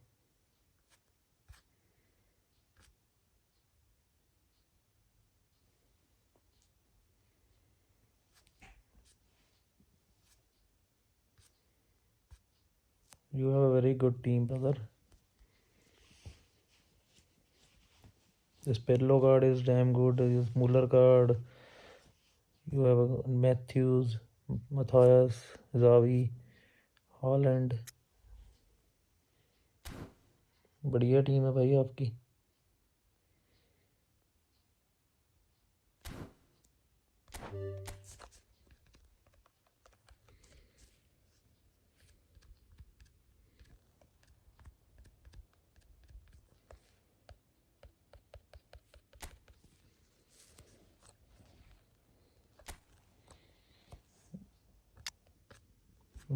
You have a very good team, brother. This Pirlo card is damn good. This Muller card. You have Matthews, Matthias, Xavi, Haaland. बढ़िया टीम है भाई आपकी।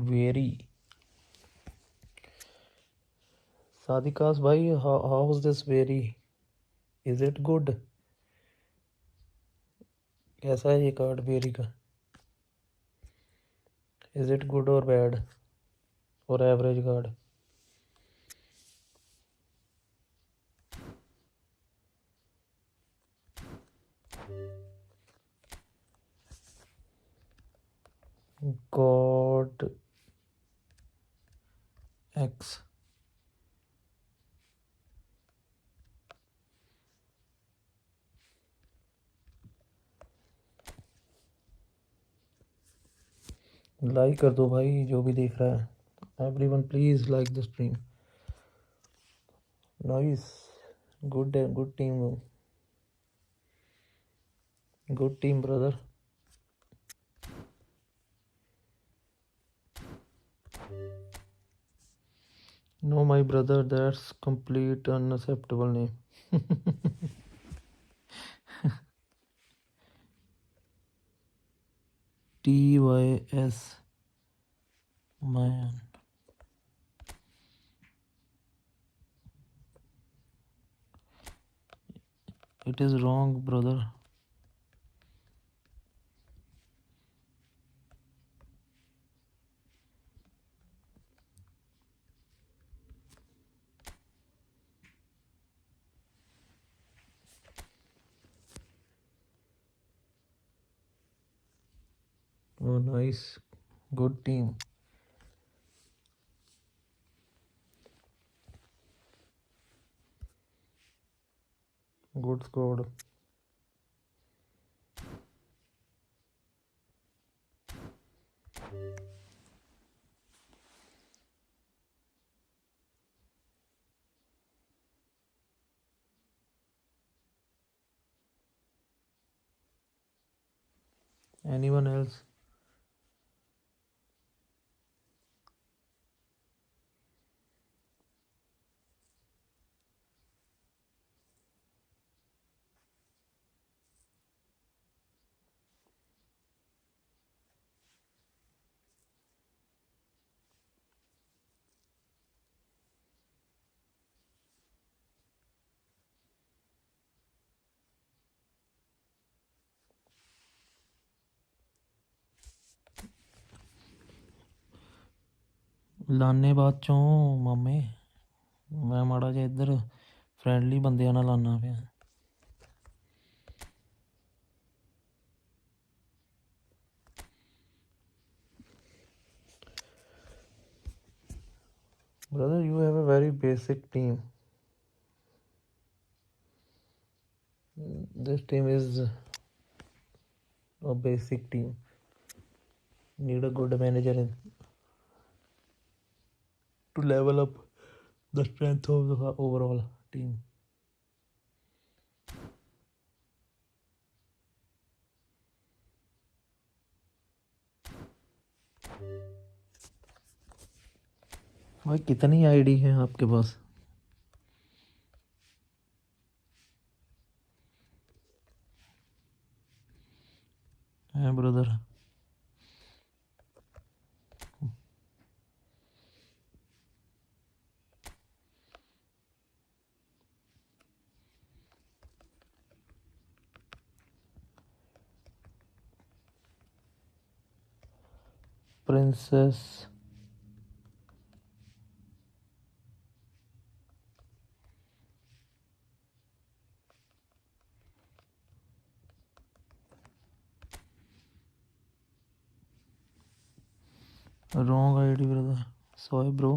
Very. Sadikas भाई, how is this very? Is it good? कैसा है ये card very का? Is it good or bad? Or average card? God X. Like कर दो भाई जो भी देख रहा है। Everyone please like the stream. Nice, good team brother. No my brother, that's complete unacceptable name. TYS man, it is wrong brother. Oh nice, good team. Good squad. Anyone else? ਲਾਨੇ ਬਾਅਦ ਚੋਂ ਮਾਮੇ ਮੈਂ ਮਾੜਾ ਜਿਹਾ ਇੱਧਰ ਫਰੈਂਡਲੀ ਬੰਦਿਆਂ ਨਾਲ ਲਾਨਾ ਪਿਆ। Brother, you have a very basic team. This team is a basic team. Need a good manager to level up the strength of the overall team. भाई कितनी आईडी है आपके पास? है brother? Princess wrong ID brother, sorry bro.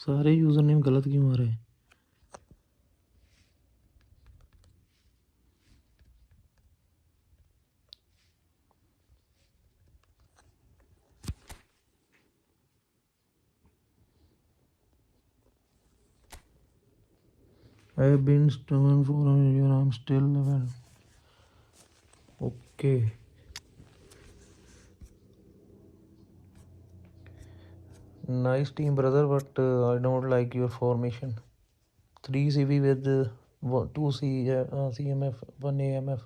सारे user name गलत क्यों आ रहे हैं? I have been stolen for a year. I'm still level. Okay. Nice team, brother, but I don't like your formation. 3 CV with 2 CMF, 1 AMF.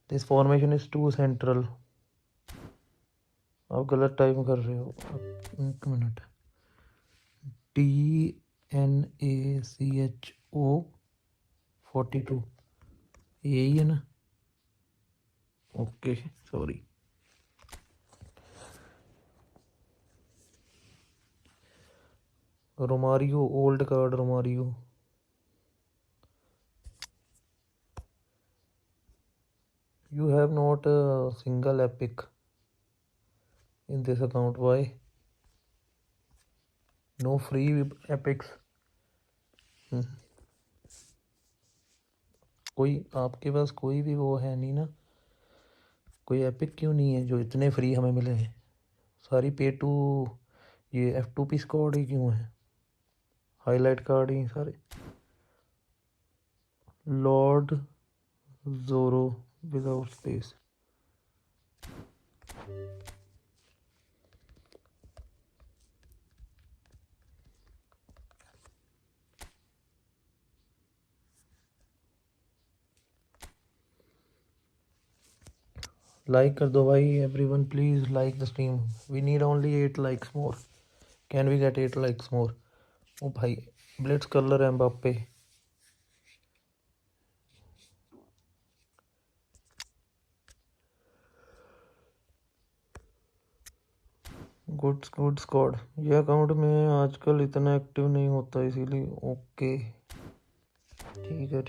This formation is too central. आप गलत time कर रहे हो। एक मिनट। TNACHO 42 यही है ना? Okay sorry. Romario old card Romario. You have not a single epic in this account. Why? No free epics. कोई आपके पास कोई भी वो है नहीं ना, कोई एपिक क्यों नहीं है जो इतने फ्री हमें मिले हैं? सारी पे टू ये F2P स्क्वाड ही क्यों है? हाईलाइट कार्ड ही सारे। लॉर्ड जोरो विदाउट स्पेस। लाइक कर दो भाई, everyone please like the stream. We need only 8 likes more. Can we get 8 likes more? ओ भाई ब्लिट्स कलर है एम्बाप्पे। Good squad. ये अकाउंट में आजकल इतना एक्टिव नहीं होता इसीलिए। ओके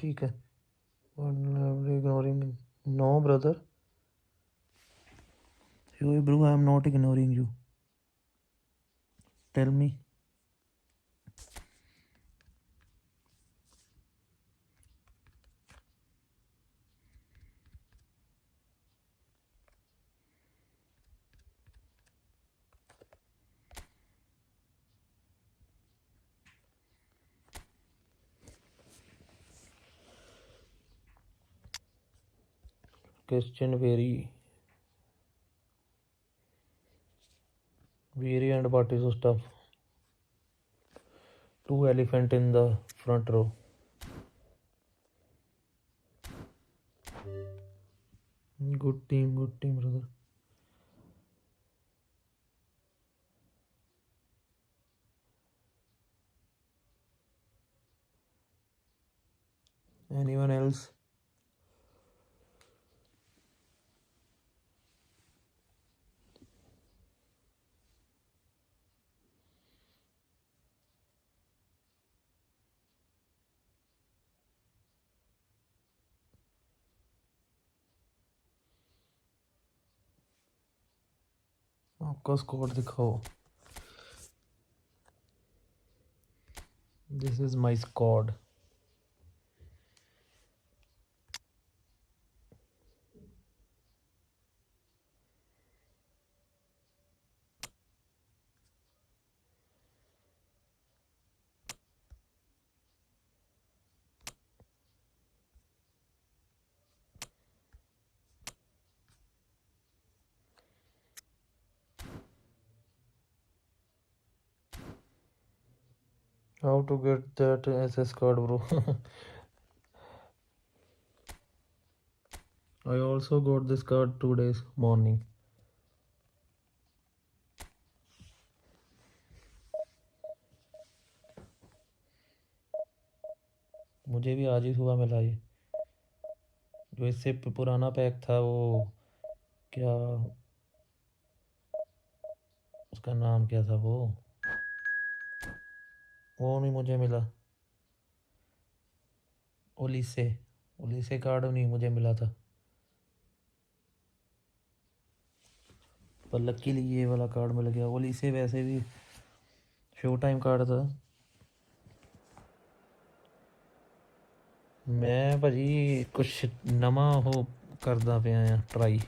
ठीक है। Ignoring no brother, you bro, I am not ignoring you. Tell me. Question very Weary and party so stuff. 2 elephant in the front row. Good team, brother. Anyone else? आपका score दिखाओ. This is my squad. How to get that SS card, bro? I also got this card 2 days morning. मुझे भी आज ही सुबह मिला ये. जो इससे पुराना पैक था वो क्या उसका नाम क्या था वो नहीं मुझे मिला. ओलीसे कार्ड नहीं मुझे मिला था, पर लकीली ये वाला कार्ड मिल गया. ओलीसे वैसे भी शो टाइम कार्ड था. मैं भाजी कुछ नवा हो करदा पिया आ ट्राई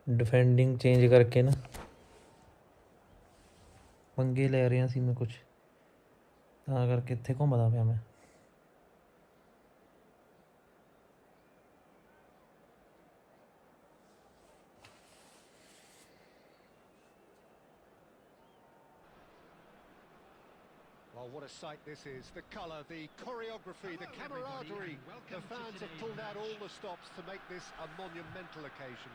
डिफेंडिंग चेंज करके ना पंगे ले रहे सी मैं कुछ ਤਾਂ ਕਰਕੇ ਇੱਥੇ ਘੁੰਮਦਾ ਪਿਆ ਮੈਂ. Well, what a sight this is. The colour, the choreography, the camaraderie. The fans have pulled out all the stops to make this a monumental occasion.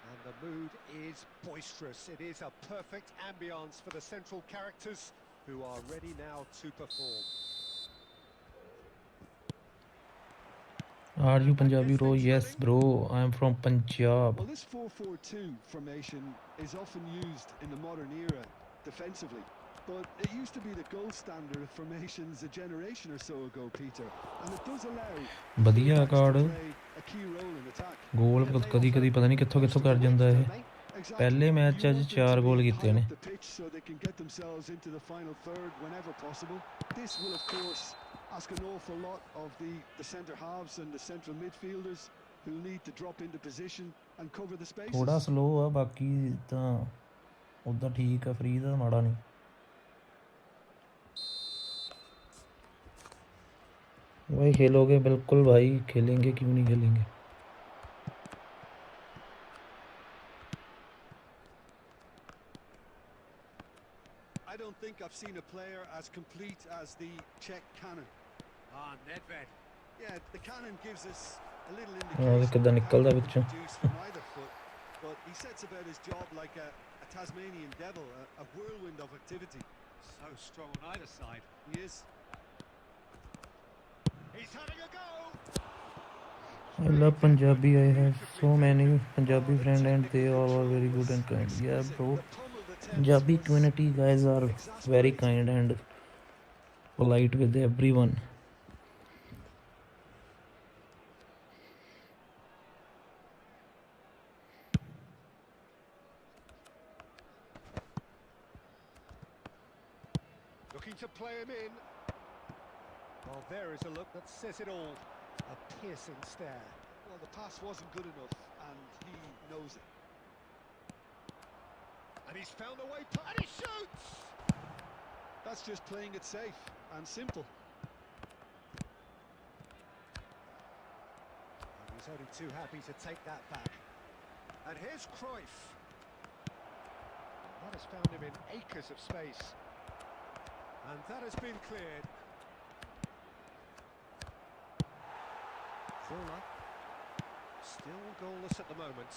And the mood is boisterous. It is a perfect ambience for the central characters who are ready now to perform. Are you Punjabi, bro? Yes, bro. I am from Punjab. Well, this 4-4-2 formation is often used in the modern era defensively, but it used to be the gold standard of formations a generation or so ago, Peter, and it does allow ਵਧੀਆ card. a key role in attack. ਗੋਲ ਕਦੀ ਪਤਾ ਨਹੀਂ ਕਿੱਥੋਂ ਕਰ ਜਾਂਦਾ ਇਹ. ਪਹਿਲੇ match 'ਚ ਅੱਜ 4 ਗੋਲ ਕੀਤੇ ਨੇ. The pitch so they can get themselves into the final third whenever possible. This will of course ask an awful lot of the centre halves and the central midfielders who need to drop into position and cover the spaces. ਥੋੜਾ slow ਆ, ਬਾਕੀ ਤਾਂ ਉਦਾਂ ਠੀਕ ਆ. Free ਦਾ ਮਾੜਾ ਨਹੀਂ. भाई खेलोगे? बिल्कुल भाई खेलेंगे, क्यों नहीं खेलेंगे. I don't think I've seen a player as complete as the Czech cannon. Nedved. Yeah, the cannon gives us a little ਕਿੱਦਾਂ indication ਨਿਕਲਦਾ of ਵਿੱਚੋਂ. from either foot, but he sets about his job like a Tasmanian devil, a whirlwind of activity. So strong on either side. He is. He's having a go. I love Punjabi. I have so many Punjabi friends and they all are very good and kind. Yeah, bro. Punjabi community guys are very kind and polite with everyone. Looking to play him in. Well, there is a look that says it all. A piercing stare. Well, the pass wasn't good enough, and he knows it. And he's found a way, and he shoots! That's just playing it safe and simple. And he's only too happy to take that back. And here's Cruyff. That has found him in acres of space. And that has been cleared. Zola. Still goalless at the moment.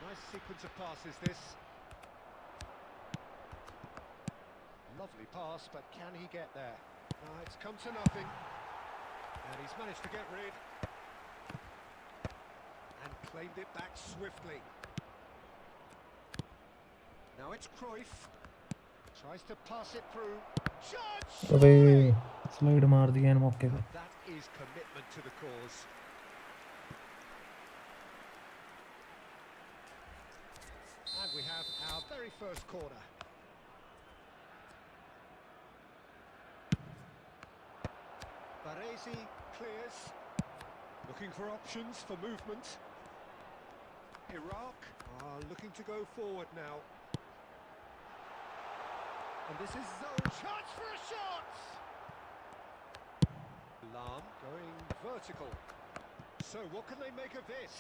Nice sequence of passes this. Lovely pass, but can he get there? It's come to nothing. And he's managed to get rid. And claimed it back swiftly. Now it's Cruyff. Tries to pass it through. Chance! अबे slide मार दिया इन मौके पे. That is commitment to the cause. And we have our very first corner. Baresi clears. Looking for options for movement. Iraq are looking to go forward now. And this is Zone. Chance for a shot! Lam going vertical. So what can they make of this?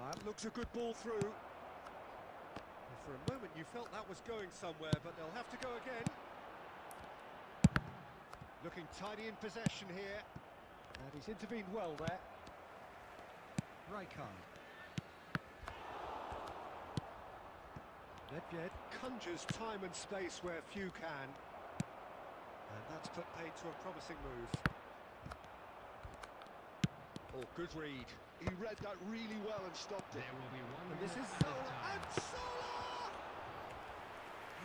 That looks a good ball through. And for a moment you felt that was going somewhere, but they'll have to go again. Looking tidy in possession here. And he's intervened well there. Rijkaard. Nedved conjures time and space where few can. And that's put paid to a promising move. Oh, good read. He read that really well and stopped it. There will be one And this more is added Zola, time. and Zola!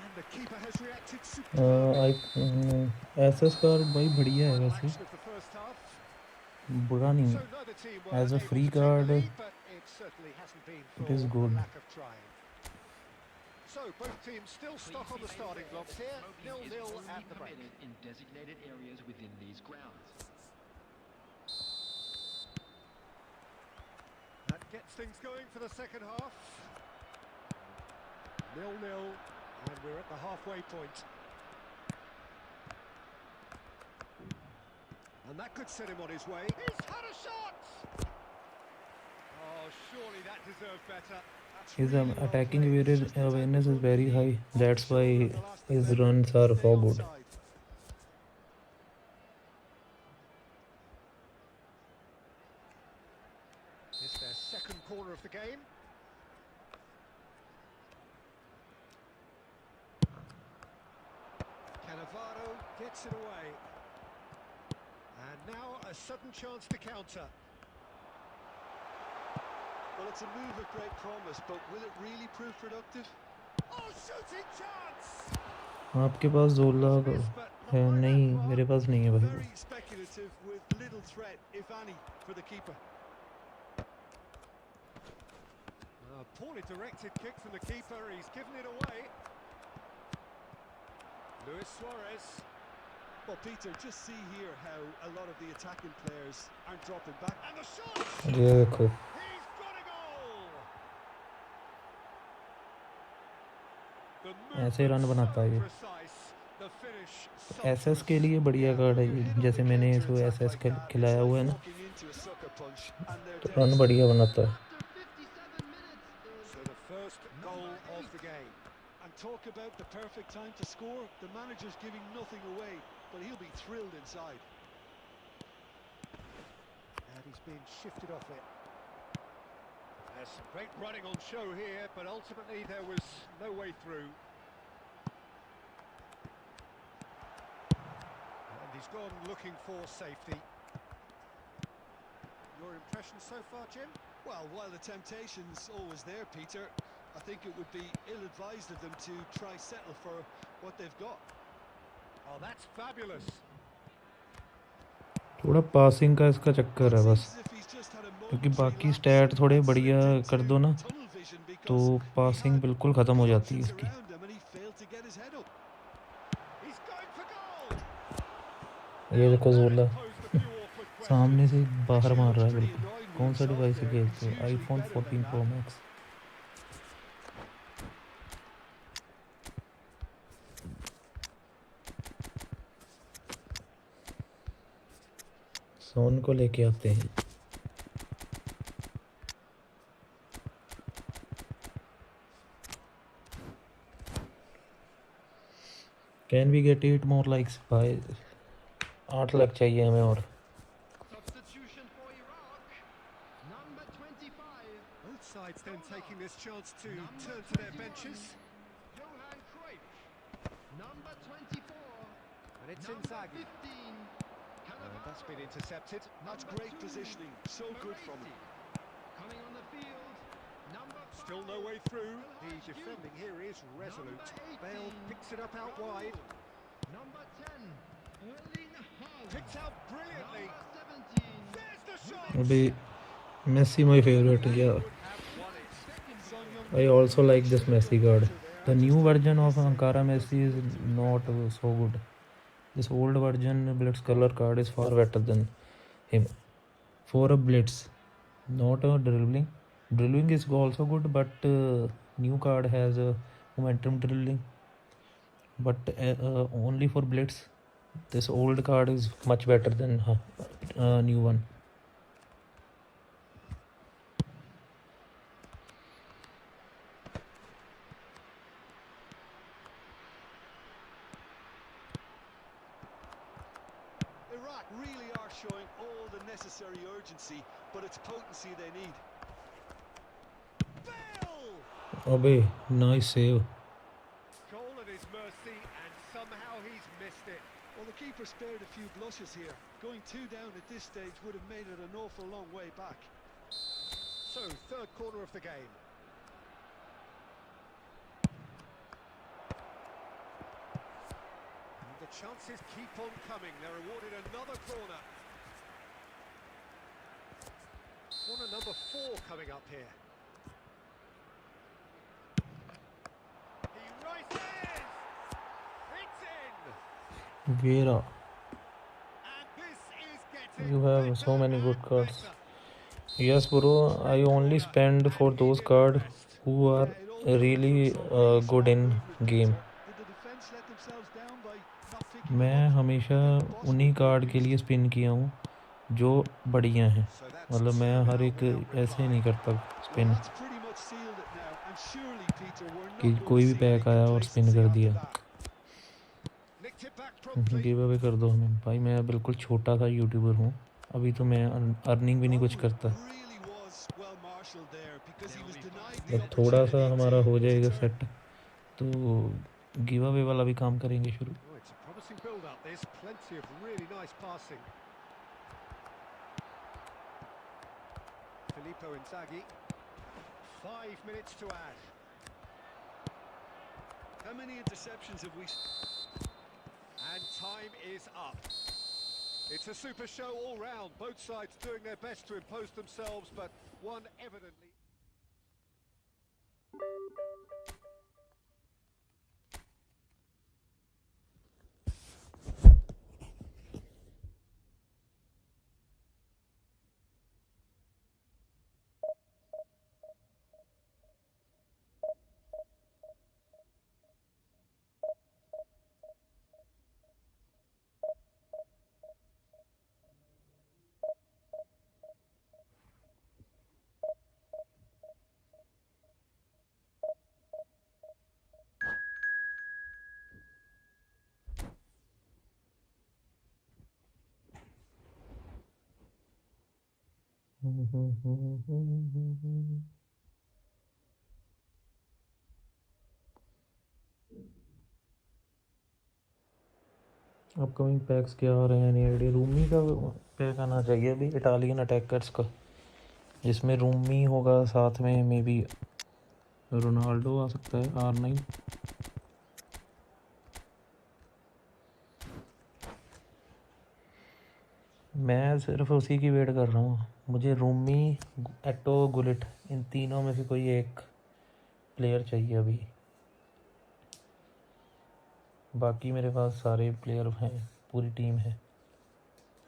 And the keeper has reacted superbly. SS card भाई बढ़िया है वैसे. Action of the first half. बुरा नहीं. So neither team were As a able free to take the card, lead, but it certainly hasn't been it is for good. the lack of trying. So both teams still stuck on the starting blocks here, 0-0 at the break. In designated areas within these grounds. That gets things going for the second half. 0-0, and we're at the halfway point. And that could set him on his way. He's had a shot! Oh, surely that deserved better. That's His really well attacking played. awareness is very high. That's why his runs are so good. It's their second corner of the game. Cannavaro gets it away. And now a sudden chance to counter. Well, it's a move of great promise, but will it really prove productive? Oh, shooting chance! आपके पास जोला है नहीं, मेरे पास नहीं है भाई. Very speculative with little threat, if any, for the keeper. Poorly directed kick from the keeper, he's given it away. Luis Suarez. Well, Peter, just see here how a lot of the attacking players aren't dropping back. And the shot! ये देखो. He's got a goal! The move ऐसे run was बनाता है so ये. precise, the finish so SS के लिए बढ़िया card है ये. जैसे मैंने इसको एसएस खिलाया हुआ है ना, Walking into a sucker punch, and they're तो रन बढ़िया बनाता है. So the first goal of the game. And talk about the perfect time to score. The manager's giving nothing away, but he'll be thrilled inside. And he's been shifted off it. There's some great running on show here, but ultimately there was no way through. And he's gone looking for safety. Your impression so far, Jim? Well, while the temptation's always there, Peter, I think it would be ill-advised of them to try settle for what they've got. Oh, that's fabulous. थोड़ा passing का इसका चक्कर है बस, Seems as if he's just had a क्योंकि momentary बाकी lapse stat and थोड़े slipped बढ़िया into कर दो ना, tunnel vision तो because he पासिंग had बिल्कुल ख़त्म हो जाती है options इसकी. around him and he failed to get his head up. He's going for goal. ये देखो जोला Posed a few awkward questions. सामने से बाहर मार रहा है Pretty बिल्कुल. annoyed with कौन सा himself डिवाइस से there. खेलते हो? He's usually iPhone better than 14 that. Pro max. Son को लेके आते हैं. Can we get 8 more likes भाई? 8 लाख चाहिए हमें और. Substitution for Iraq. Number 25. Both sides then taking this chance to Number turn to their 21, benches. Johan Cruyff. Number 24. And it's Number Inzaghi. 15. That's been intercepted. That's Number great 2, positioning. So good from him. Baresi. Coming on the field. Number 5. Still no way through. The El Hadji defending Diouf. here is resolute. Number Bale 18, picks it up out Raul. wide. Number 10. Erling Haaland. Picked out brilliantly. Number 17. There's the shot. अभी Messi my favorite. They Yeah, would have won it. Son Heung-min I also like this should Messi go card. better there. The I new just version think of he's Ankara second Messi is best. not so good. This old version Blitz color card is far better than him. For a Blitz, not a dribbling. Dribbling is also good, but new card has a momentum dribbling. But only for Blitz, this old card is much better than new one. Iraq really are showing all the necessary urgency, but it's potency they need. Bale! Abe, nice save. Goal at his mercy, and somehow he's missed it. Well, the keeper spared a few blushes here. Going 2 down at this stage would have made it an awful long way back. So, third quarter of the game. And the chances keep on coming. They're awarded another corner. Corner number 4 coming up here. He rises! It's in! Vera, And this is getting you have better so many good and cards. better. Yes, bro. I only spend for those cards who are Yeah, it all comes really from some pace good and in movement, game. Peter. Did the defense let themselves down by not picking मैं them up? हमेशा Quite possible उन्हीं for card a के लिए reason. Spin किया हूँ जो बढ़िया हैं. So that's मतलब मैं 2 हर now एक without ऐसे reply. नहीं करता Well, spin that's pretty much sealed it now. And surely, Peter, we're कि not going कोई to भी see any पैक आया और स्पिन complacency कर after दिया. that. Nicked it back promptly. Give away कर दो हमें भाई. मैं बिल्कुल छोटा सा यूट्यूबर हूँ. अभी तो मैं अर्निंग भी नहीं कुछ Oh, करता. it really was well marshaled there because he was denied the जब थोड़ा सा opportunity हमारा हो to जाएगा turn. सेट तो गिव अवे वाला भी काम करेंगे शुरू. Oh, it's a promising build-up. There's plenty of really nice passing. Filippo Inzaghi. 5 minutes to add. How many interceptions have we... And time is up. It's a super show all round. Both sides doing their best to impose themselves, but one evidently... upcoming PACS क्या आ रहे हैं? नहीं idea. Rumi का pack आना चाहिए अभी Italian attackers का, जिसमें रूमी होगा साथ में. मे बी रोनाल्डो आ सकता है R9. मैं सिर्फ उसी की वेट कर रहा हूँ. मुझे रूमी, एटो, गुलिट इन तीनों में से कोई एक प्लेयर चाहिए अभी. बाकी मेरे पास सारे प्लेयर हैं, पूरी टीम है.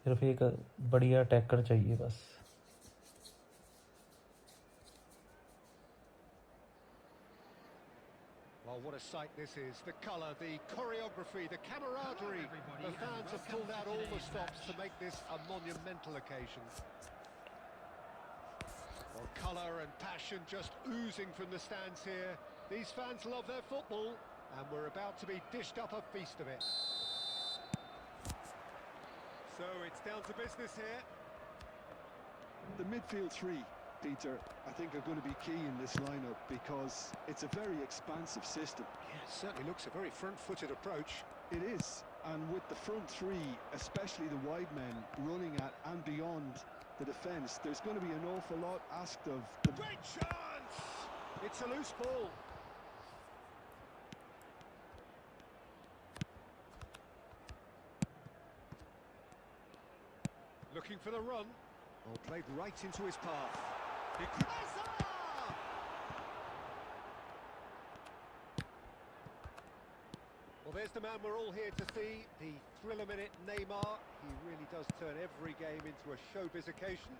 सिर्फ एक बढ़िया अटैकर चाहिए बस. Well, what a sight this is. The colour, the choreography, the camaraderie. The fans have pulled out all the stops to make this a monumental occasion. Well, colour and passion just oozing from the stands here. These fans love their football. And we're about to be dished up a feast of it. So it's down to business here. The midfield three, Peter, I think are going to be key in this lineup because it's a very expansive system. Yeah, it certainly looks a very front-footed approach. It is, and with the front three, especially the wide men, running at and beyond the defence, there's going to be an awful lot asked of the... Great chance! It's a loose ball. Looking for the run. Oh, played right into his path. He could... Well, there's the man we're all here to see, the thriller-minute Neymar. He really does turn every game into a showbiz occasion.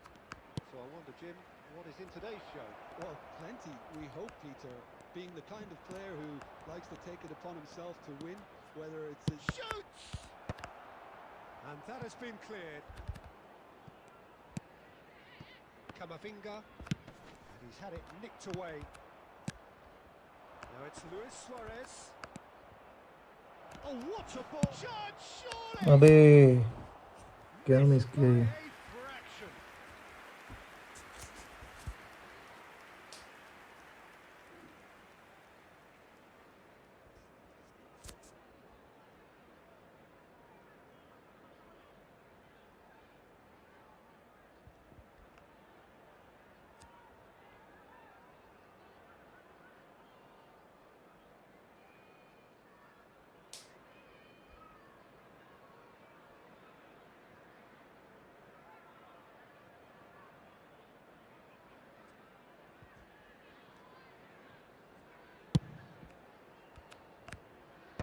So I wonder, Jim, what is in today's show? Well, plenty, we hope, Peter. Being the kind of player who likes to take it upon himself to win, whether it's a... Shoots! And that has been cleared. Camavinga, and he's had it nicked away. Now it's Luis Suarez. Oh, what a ball! Shot, surely! अबे क्या miss किया ये? A fraction.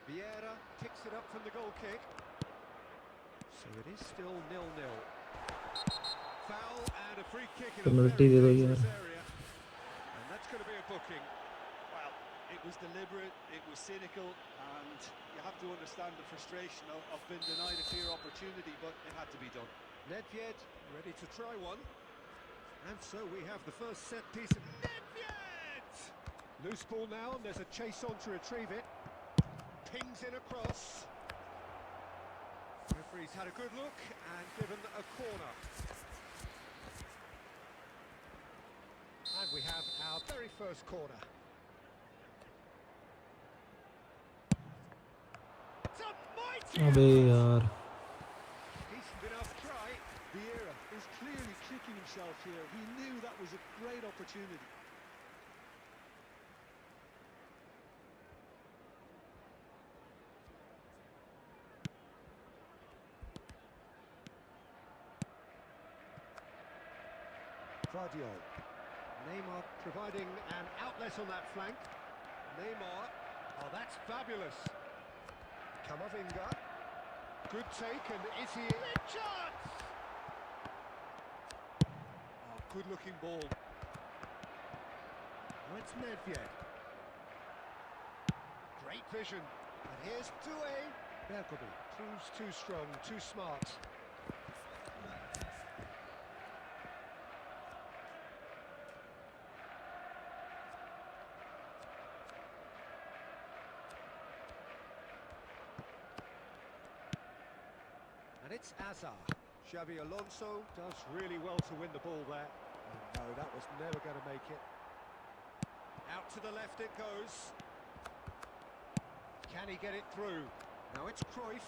Vieira picks it up from the goal kick. So it is still 0-0. Foul and a free kick in a Penalty very दे दो dangerous यार. area. And that's going to be a booking. Well, it was deliberate, it was cynical, and you have to understand the frustration of being denied a clear opportunity, but it had to be done. Nedved ready to try one. And so we have the first set piece of Nedved! Loose ball now, and there's a chase on to retrieve it. Pings in across. Referee's had a good look and given a corner. And we have our very first corner. It's a mighty अबे effort. यार. Decent enough try. Vieira is clearly kicking himself here. He knew that was a great opportunity. Vardio. Neymar providing an outlet on that flank. Neymar. Oh, that's fabulous. Camavinga. Good take, and is he... Big chance! Oh, good-looking ball. Now it's Nedved. Great vision. And here's Doué. Berkobi proves too strong, too smart. And it's Azar. Xavi Alonso does really well to win the ball there. And no, that was never going to make it. Out to the left it goes. Can he get it through? Now it's Cruyff.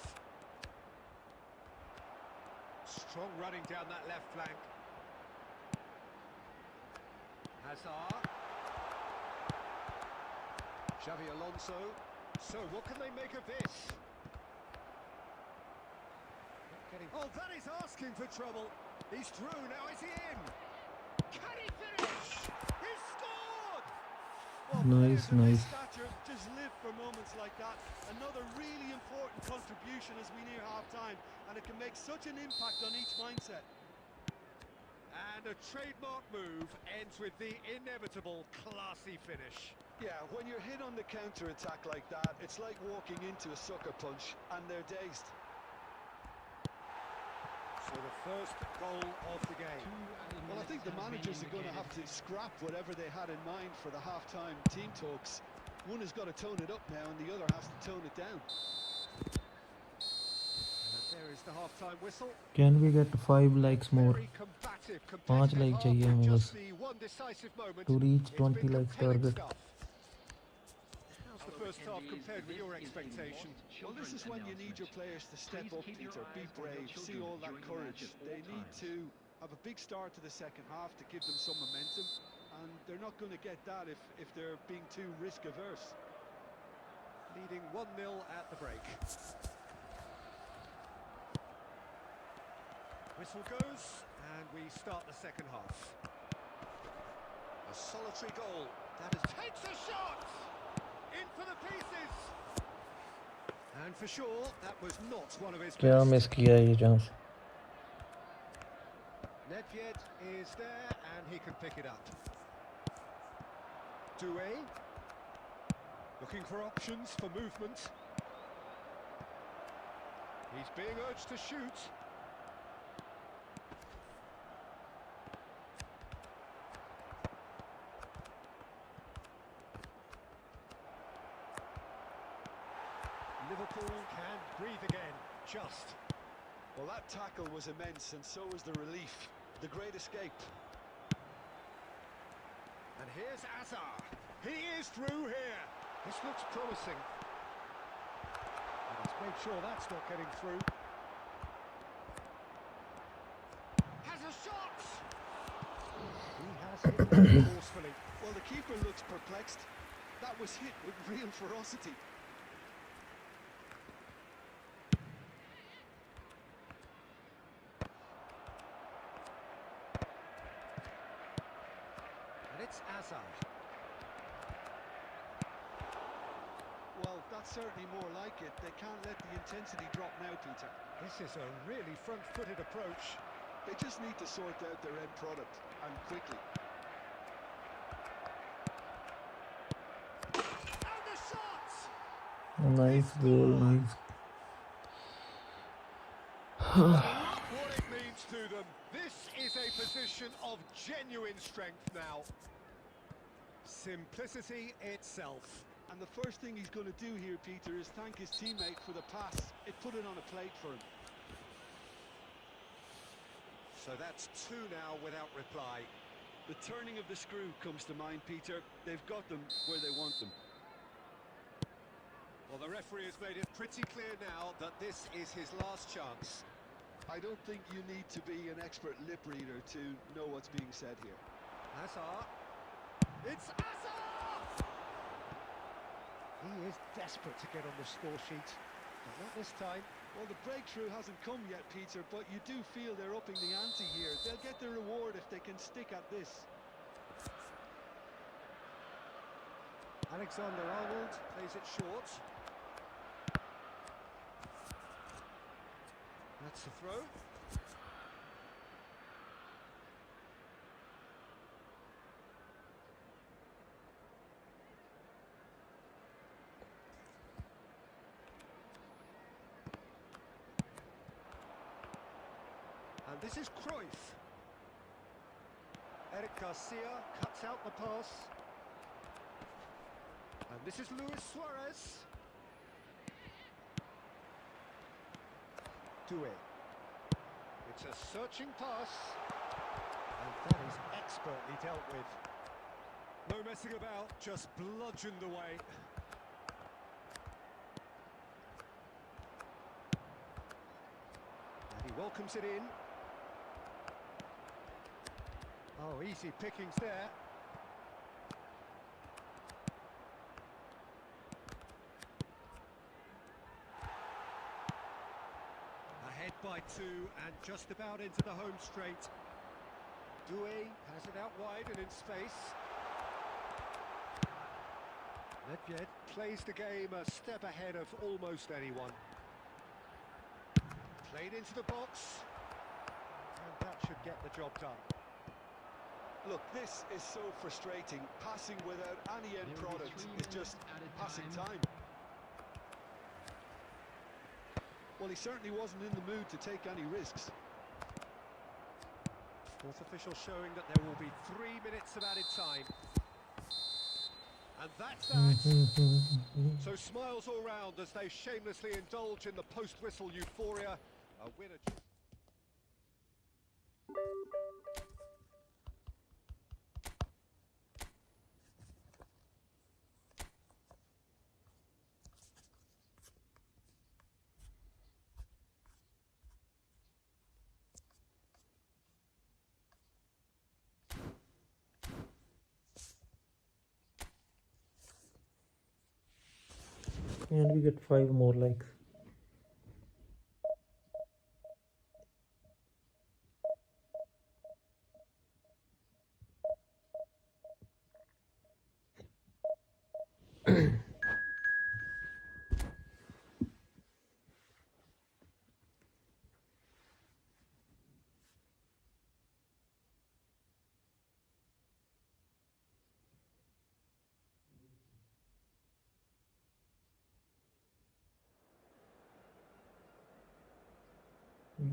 Strong running down that left flank. Hazard. Xavi Alonso. So what can they make of this? Oh, that is asking for trouble. He's through, now is he in? Can he finish? He scored! Well, Nice, players of his nice. stature just live for moments like that. Another really important contribution as we near half-time, and it can make such an impact on each mindset. And a trademark move ends with the inevitable classy finish. Yeah, when you're hit on the counter-attack like that, it's like walking into a sucker punch, and they're dazed. So the first goal of the game. Well, I think the managers are going to have to scrap whatever they had in mind for the half-time team talks. One has got to tone it up now and the other has to tone it down. And there is the half-time whistle. Can we get 5 likes more? Very combative, 5 competitive like half, चाहिए and हमें just बस the one decisive moment. to reach It's 20 been likes compelling target. stuff. How's the first half compared with your expectation? Well, this is when you need your players to step up, Peter, be brave, see all that courage. They need to have a big start to the second half to give them some momentum, and they're not going to get that if they're being too risk-averse. Leading 1-0 at the break. Whistle goes, and we start the second half. A solitary goal. That is takes a shot! In for the pieces! And for sure, that was not one of his क्या best. Miss किया ये chance? Nedved is there, and he can pick it up. Doué. Looking for options for movement. He's being urged to shoot. Liverpool can breathe again, just. Well, that tackle was immense, and so was the relief. The great escape. And here's Azar. He is through here. This looks promising. And he's made sure that's not getting through. Has a shot! He has hit that forcefully. Well, the keeper looks perplexed. That was hit with real ferocity. And it's Azar. Well, that's certainly more like it. They can't let the intensity drop now, Peter. This is a really front-footed approach. They just need to sort out their end product, and quickly. And the shot! Nice goal, nice. Look what it means to them. This is a position of genuine strength now. Simplicity itself. And the first thing he's going to do here, Peter, is thank his teammate for the pass. It put it on a plate for him. So that's 2 now without reply. The turning of the screw comes to mind, Peter. They've got them where they want them. Well, the referee has made it pretty clear now that this is his last chance. I don't think you need to be an expert lip reader to know what's being said here. Azar. It's Azar! He is desperate to get on the score sheet, but not this time. Well, the breakthrough hasn't come yet, Peter, but you do feel they're upping the ante here. They'll get their reward if they can stick at this. Alexander-Arnold plays it short. That's the throw. And this is Cruyff. Eric Garcia cuts out the pass. And this is Luis Suarez. Doué. It's a searching pass. And that is expertly dealt with. No messing about, just bludgeoned away. And he welcomes it in. Oh, easy pickings there. Ahead by 2 and just about into the home straight. Doué has it out wide and in space. Nedved plays the game a step ahead of almost anyone. Played into the box. And that should get the job done. Look, this is so frustrating. Passing without any end product is just passing time. Well, he certainly wasn't in the mood to take any risks. Fourth official showing that there will be 3 minutes of added time. And that's that. So smiles all round as they shamelessly indulge in the post-whistle euphoria. A winner. And we get 5 more likes.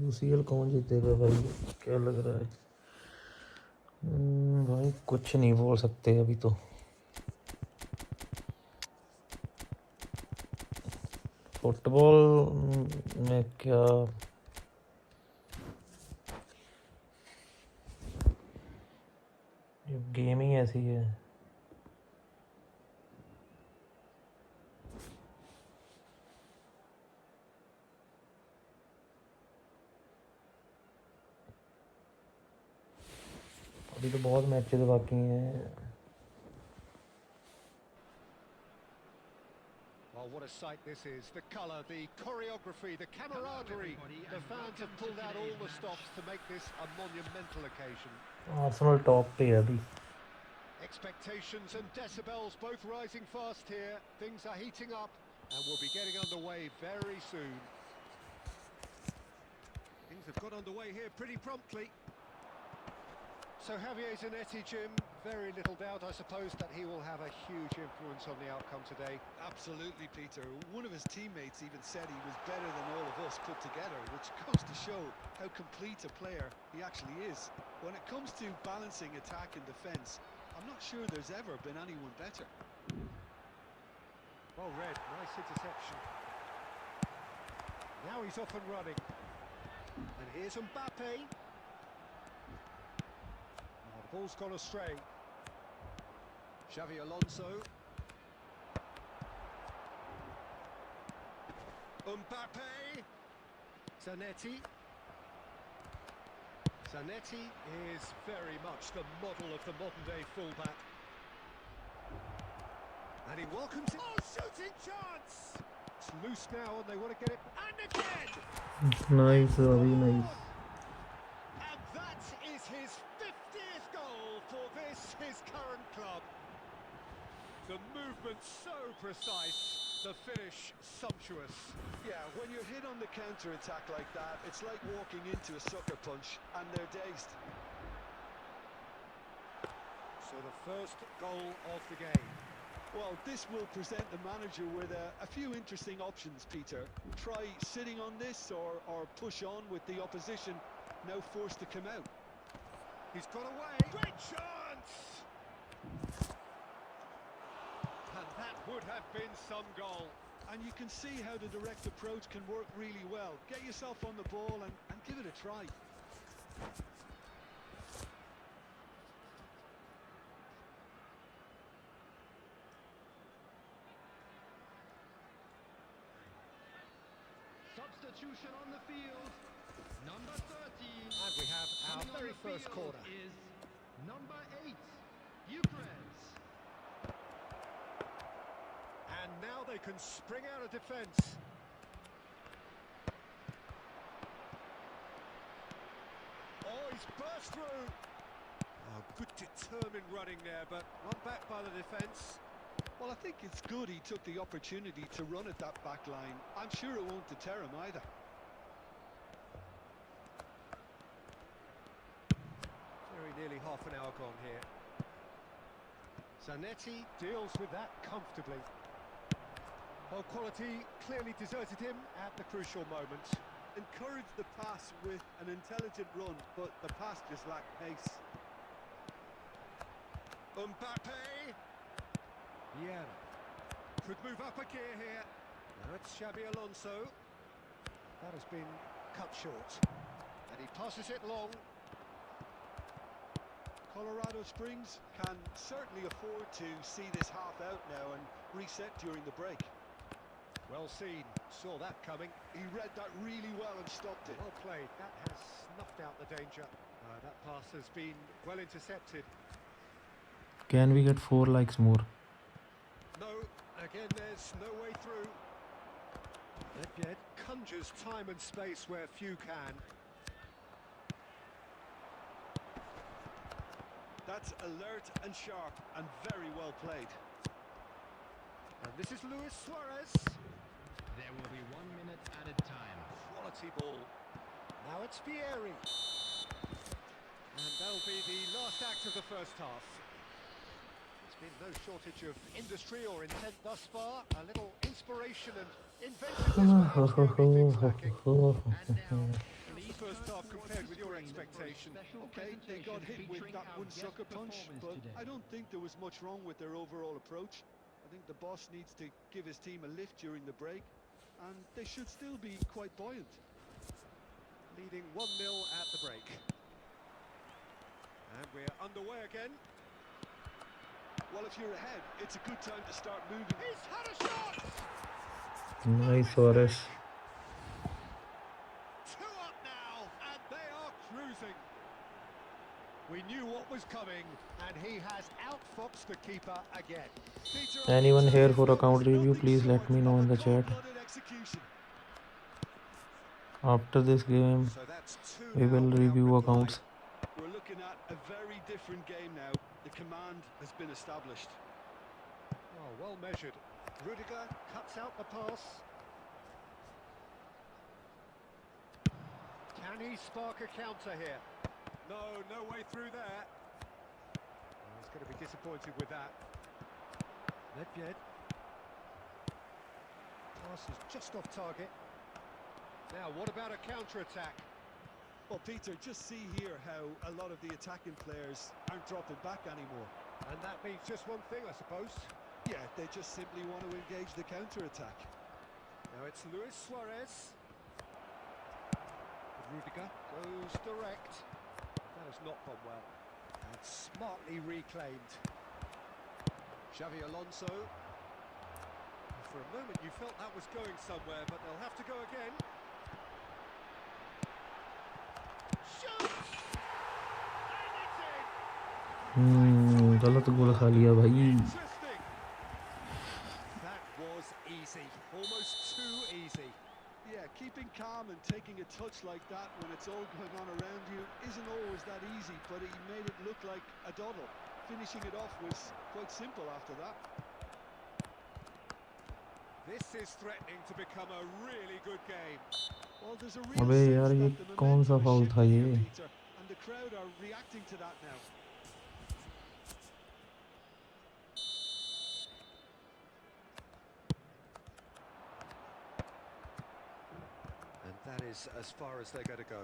UCL कौन जीतेगा भाई, क्या लग रहा है? भाई कुछ नहीं बोल सकते अभी तो। फुटबॉल में क्या, गेम ही ऐसी है। अभी तो बहुत मैचेस बाकी हैं। Oh, what a sight this is. The colour, the choreography, the camaraderie. The fans have pulled out all the stops to make this a monumental occasion. Arsenal top पे है अभी। Expectations and decibels both rising fast here. Things are heating up and we'll be getting underway very soon. Things have got underway here pretty promptly. So Javier Zanetti, Jim, very little doubt, I suppose, that he will have a huge influence on the outcome today. Absolutely, Peter. One of his teammates even said he was better than all of us put together, which goes to show how complete a player he actually is. When it comes to balancing attack and defence, I'm not sure there's ever been anyone better. Well read, nice interception. Now he's off and running. And here's Mbappe. Ball's gone astray. Xavi Alonso. Mbappe. Zanetti. Zanetti is very much the model of the modern-day fullback. And he welcomes it. Oh, shooting chance! It's loose now and they want to get it. And again! Nice, very nice. And that is his 50th goal for his current club. The movement so precise, the finish sumptuous. Yeah, when you're hit on the counter-attack like that, it's like walking into a sucker punch and they're dazed. So the first goal of the game. Well, this will present the manager with a few interesting options, Peter. Try sitting on this or push on with the opposition now forced to come out. He's got away. Great chance! And that would have been some goal. And you can see how the direct approach can work really well. Get yourself on the ball and give it a try. Substitution on the field. Number 30. And we have our Coming on very the first field corner. is number 8, Ukraine. And now they can spring out of defence. Oh, he's burst through. Oh, good determined running there, but run back by the defence. Well, I think it's good he took the opportunity to run at that back line. I'm sure it won't deter him either. Very nearly half an hour gone here. Zanetti deals with that comfortably. Well, quality clearly deserted him at the crucial moment. Encouraged the pass with an intelligent run, but the pass just lacked pace. Mbappe! Vieira could move up a gear here. Now it's Xabi Alonso. That has been cut short. And he passes it long. Colorado Springs can certainly afford to see this half out now and reset during the break. Well seen. Saw that coming. He read that really well and stopped it. Well played. That has snuffed out the danger. That pass has been well intercepted. Can we get 4 likes more? No, again there's no way through. Nedved conjures time and space where few can. That's alert and sharp and very well played. And this is Luis Suarez. There will be 1 minute added time. Quality ball. Now it's Vieri. And that'll be the last act of the first half. There's been no shortage of industry or intent thus far. A little inspiration and inventiveness perhaps the only things lacking. And now, The first half compared with your expectation. Okay, they got hit with that one sucker punch, but I don't think there was much wrong with their overall approach. I think the boss needs to give his team a lift during the break, and they should still be quite buoyant. Leading 1-0 at the break. And we're underway again. Well, if you're ahead, it's a good time to start moving. He's had a shot! Nice Suarez. 2 up now, and they are cruising. We knew what was coming, and he has outfoxed the keeper again. Peter, Anyone here for there's account review? nothing Please let short me know of in a the chat. cold-blooded execution. After this game, So that's 2 we will now review without reply. accounts. We're looking at a very different game now. The command has been established. Oh, well measured. Rudiger cuts out the pass. Can he spark a counter here? No, no way through there. Oh, he's going to be disappointed with that. Nedved. Pass is just off target. Now, what about a counter-attack? Well, Peter, just see here how a lot of the attacking players aren't dropping back anymore. And that means just one thing, I suppose. Yeah, they just simply want to engage the counter-attack. Now it's Luis Suarez. Rudiger goes direct. That has not gone well. And smartly reclaimed. Xavi Alonso. For a moment you felt that was going somewhere, but they'll have to go again. Shoots! And it's in! गलत गोल खा लिया भाई. Interesting. That was easy. Almost too easy. Yeah, keeping calm and taking a touch like that when it's all going on around you isn't always that easy, but he made it look like a doddle. Finishing it off was quite simple after that. This is threatening to become a really good game. Well, there's a real अबे sense यार ये that the कौन सा momentum is foul था shifting ये? here, Peter, and the crowd are reacting to that now. And that is as far as they're going to go.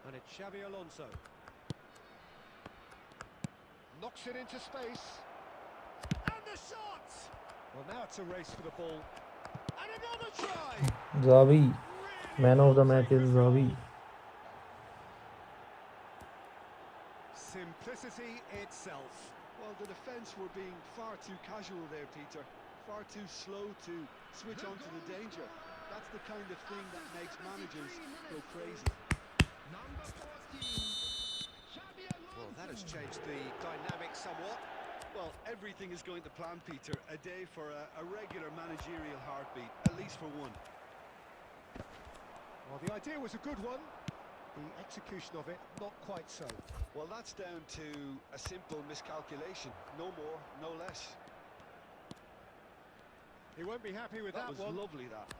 And it's Xavi Alonso. Knocks it into space. And the shot! Well, now it's a race for the ball. And another try! Xavi. Really Man of the match is well Xavi. Simplicity itself. Well, the defence were being far too casual there, Peter. Far too slow to switch on to the danger. That's the kind of thing that makes managers go crazy. Number 14, Xabi Alonso. Well, that has changed the dynamic somewhat. Well, everything is going to plan, Peter. A day for a regular managerial heartbeat, at least for one. Well, the idea was a good one. The execution of it, not quite so. Well, that's down to a simple miscalculation. No more, no less. He won't be happy with That that, was one. lovely, that.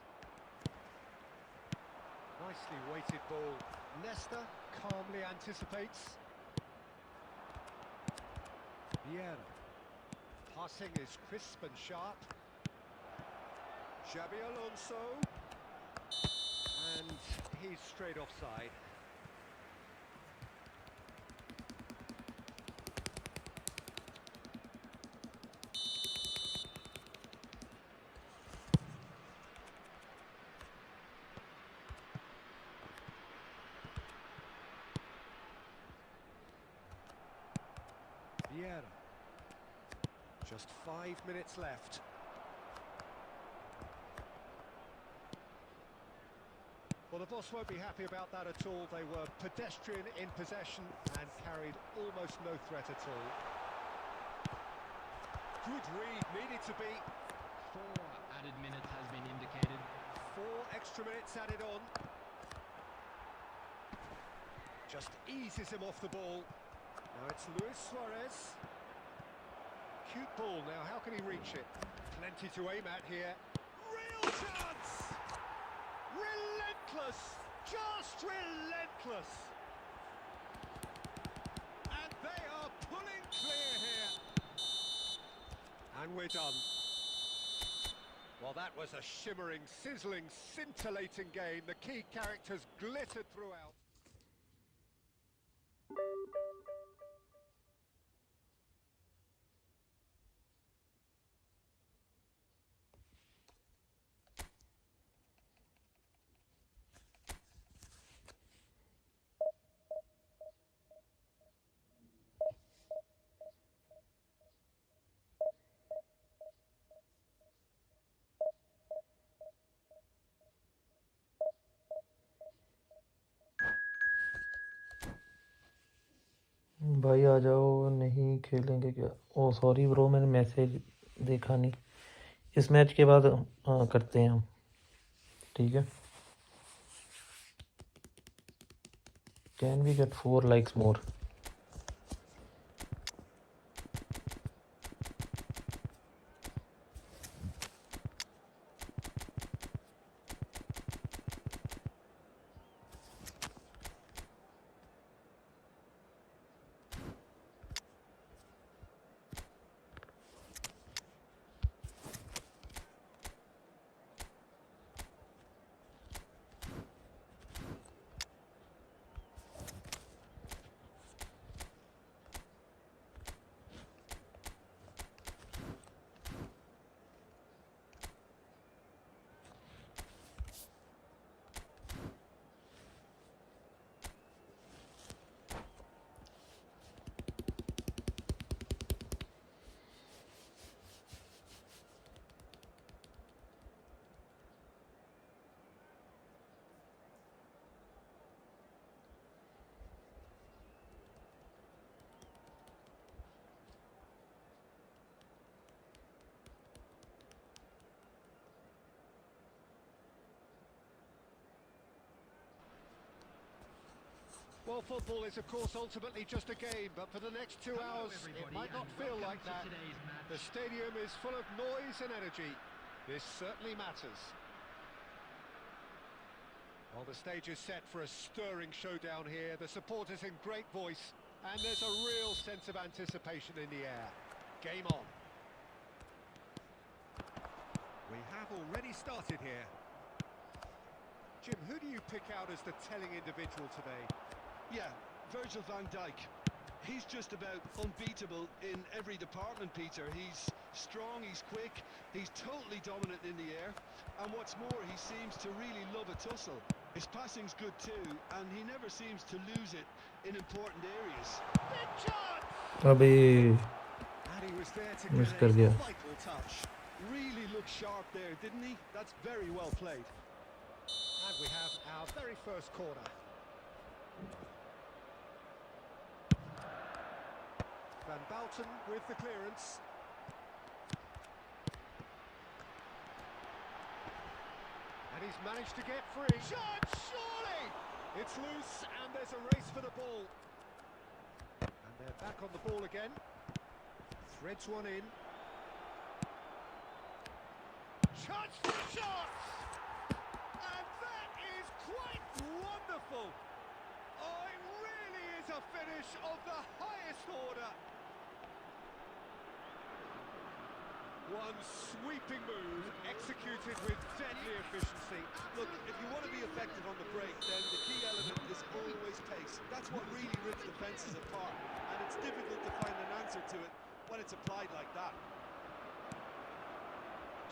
Nicely weighted ball. Nesta calmly anticipates. Vieira. Passing is crisp and sharp. Xabi Alonso. And he's straight offside. Vieira. Just 5 minutes left. Well, the boss won't be happy about that at all. They were pedestrian in possession and carried almost no threat at all. Good read, needed to be. 4 added minutes has been indicated. 4 extra minutes added on. Just eases him off the ball. Now it's Luis Suarez. Cute ball now, how can he reach it? Plenty to aim at here. Real chance! Relentless! Just relentless! And they are pulling clear here. And we're done. Well, that was a shimmering, sizzling, scintillating game. The key characters glittered throughout. भाई आ जाओ, नहीं खेलेंगे क्या? ओ sorry bro, मैंने message देखा नहीं। इस match के बाद करते हैं हम, ठीक है? Can we get 4 likes more? Well, football is, of course, ultimately just a game, but for the next 2 hours, it might not feel like that. The stadium is full of noise and energy. This certainly matters. Well, the stage is set for a stirring showdown here. The supporters in great voice, and there's a real sense of anticipation in the air. Game on. We have already started here. Jim, who do you pick out as the telling individual today? Yeah, Virgil van Dijk. He's just about unbeatable in every department, Peter. He's strong, he's quick, he's totally dominant in the air, and what's more, he seems to really love a tussle. His passing's good too, and he never seems to lose it in important areas. Big chance! अबे And he was there to miss get कर a दिया। vital touch. Really looked sharp there, didn't he? That's very well played. And we have our very first corner. Van Bouten with the clearance. And he's managed to get free. Shot, surely! It's loose and there's a race for the ball. And they're back on the ball again. Threads one in. Chance for shots! And that is quite wonderful! Oh, it really is a finish of the highest order. One sweeping move, executed with deadly efficiency. Look, if you want to be effective on the break, then the key element is always pace. That's what really rips defences apart, and it's difficult to find an answer to it when it's applied like that.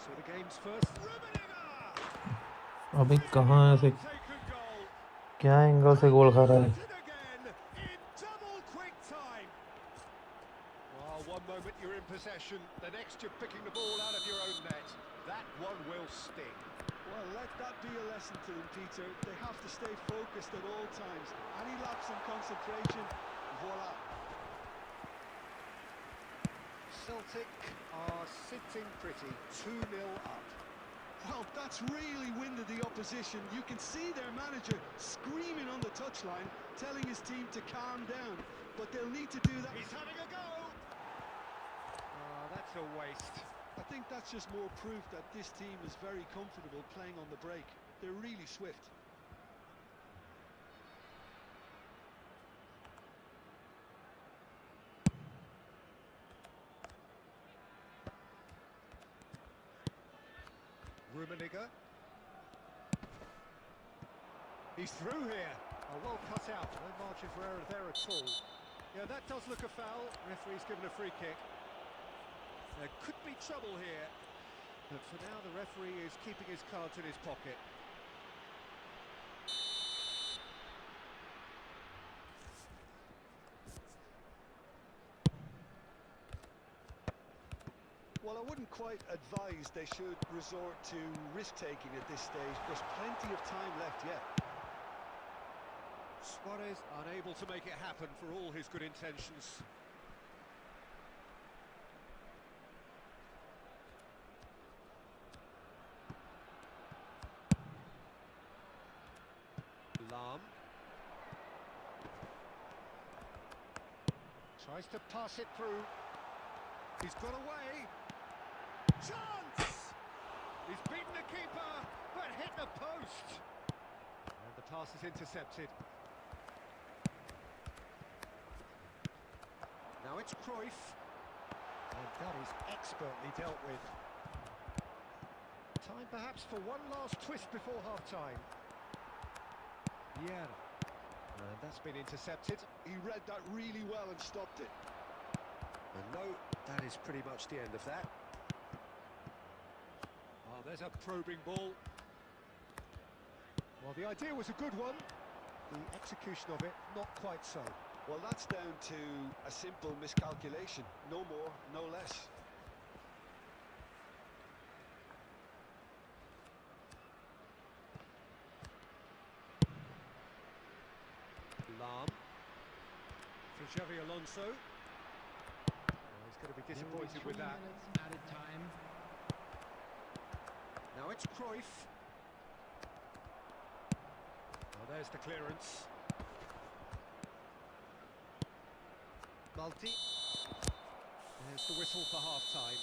So the game's first. अबे कहाँ से, Taken goal. क्या angle से गोल खा रहा है? Again in double quick time. Well, you're in possession, the next you're picking the ball out of your own net. That one will sting. Well, let that be a lesson to them, Peter. They have to stay focused at all times. Any lapse in concentration, voila. Celtic are sitting pretty, 2-0 up. Well, that's really winded the opposition. You can see their manager screaming on the touchline, telling his team to calm down. But they'll need to do that. He's having a go! That's a waste. I think that's just more proof that this team is very comfortable playing on the break. They're really swift. Rummenigge. He's through here. Oh, well cut out. No margin for error there at all. Yeah, that does look a foul. Referee's given a free kick. There could be trouble here. But for now, the referee is keeping his cards in his pocket. Well, I wouldn't quite advise they should resort to risk-taking at this stage. There's plenty of time left yet. Suarez unable to make it happen for all his good intentions. Lam tries to pass it through. He's got away. Chance! He's beaten the keeper, but hit the post. And the pass is intercepted. Now it's Cruyff. And that is expertly dealt with. Time perhaps for one last twist before half-time. Yeah. And that's been intercepted. He read that really well and stopped it. And no, that is pretty much the end of that. Oh, there's a probing ball. Well, the idea was a good one. The execution of it, not quite so. Well, that's down to a simple miscalculation. No more, no less. Lam. For Xavi Alonso. He's going to be disappointed with that. Added time. Now it's Cruyff. Well, there's the clearance. Multi. There's the whistle for half-time.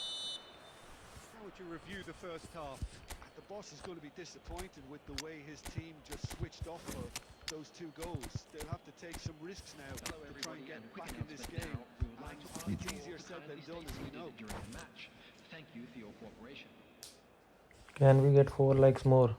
How would you review the first half? The boss is going to be disappointed with the way his team just switched off for those two goals. They'll have to take some risks now to try and get back in this game. It's easier said than done, as we know. During the match. Thank you for your cooperation. Can we get 4 likes more?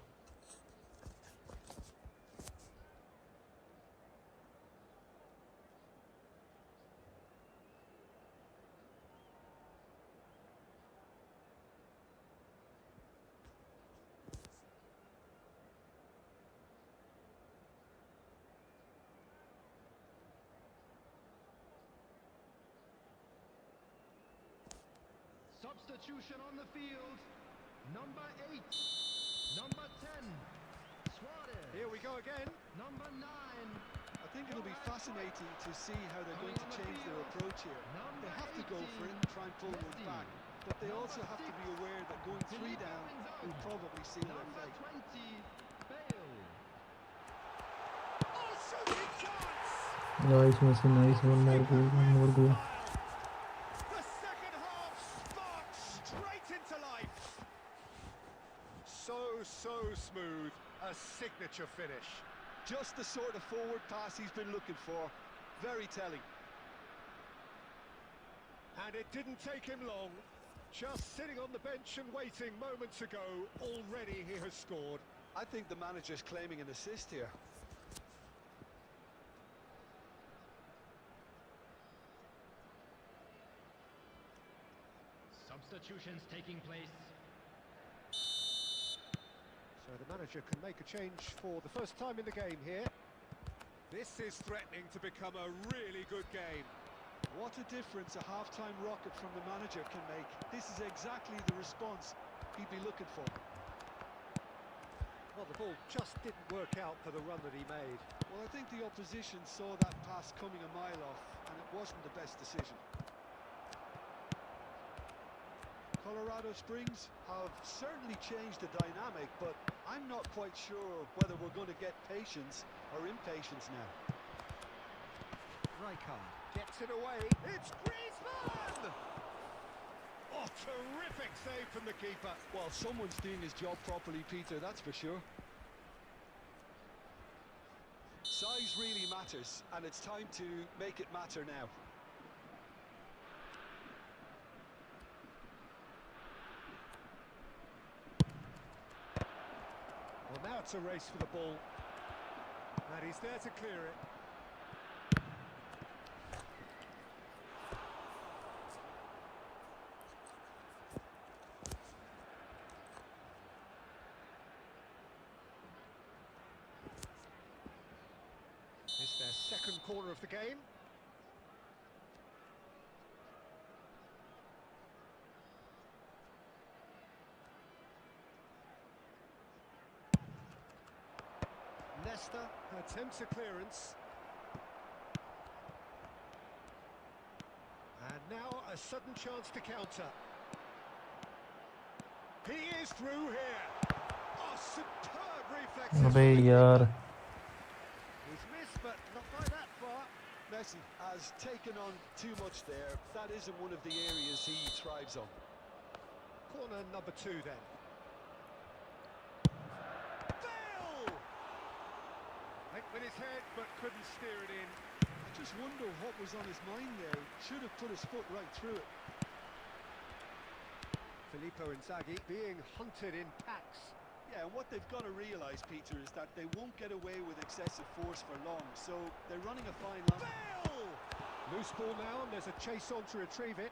Substitution on the field. Number 8. Number 10. Suarez. Here we go again. Number 9. I think it'll be fascinating to see how they're going to change their approach here. They have to go for it and try and pull one back, but they also have to be aware that going 3 down will probably seal their Number fate. 20. Bale. Oh, shooting chance! Nice, Messi, nice. One more goal, one more goal. The second half sparks straight into life. So smooth. A signature finish. Just the sort of forward pass he's been looking for. Very telling. And it didn't take him long. Just sitting on the bench and waiting moments ago, already he has scored. I think the manager's claiming an assist here. Substitutions taking place. So the manager can make a change for the first time in the game here. This is threatening to become a really good game. What a difference a half-time rocket from the manager can make. This is exactly the response he'd be looking for. Well, the ball just didn't work out for the run that he made. Well, I think the opposition saw that pass coming a mile off, and it wasn't the best decision. Colorado Springs have certainly changed the dynamic, but I'm not quite sure whether we're going to get patience or impatience now. Rijkaard gets it away. It's Griezmann! Oh, terrific save from the keeper. Well, someone's doing his job properly, Peter, that's for sure. Size really matters, and it's time to make it matter now. Well, now it's a race for the ball. And he's there to clear it. It's their second corner of the game. Leicester attempts a clearance. And now a sudden chance to counter. He is through here. Oh, superb reflexes. अबे यार He's missed, but not by that far. Messi has taken on too much there. That isn't one of the areas he thrives on. Corner number 2 then. Bale! Went with his head, but couldn't steer it in. I just wonder what was on his mind there. Should have put his foot right through it. Filippo Inzaghi being hunted in packs. Yeah, and what they've got to realise, Peter, is that they won't get away with excessive force for long, so they're running a fine line. Bale! Loose ball now, and there's a chase on to retrieve it.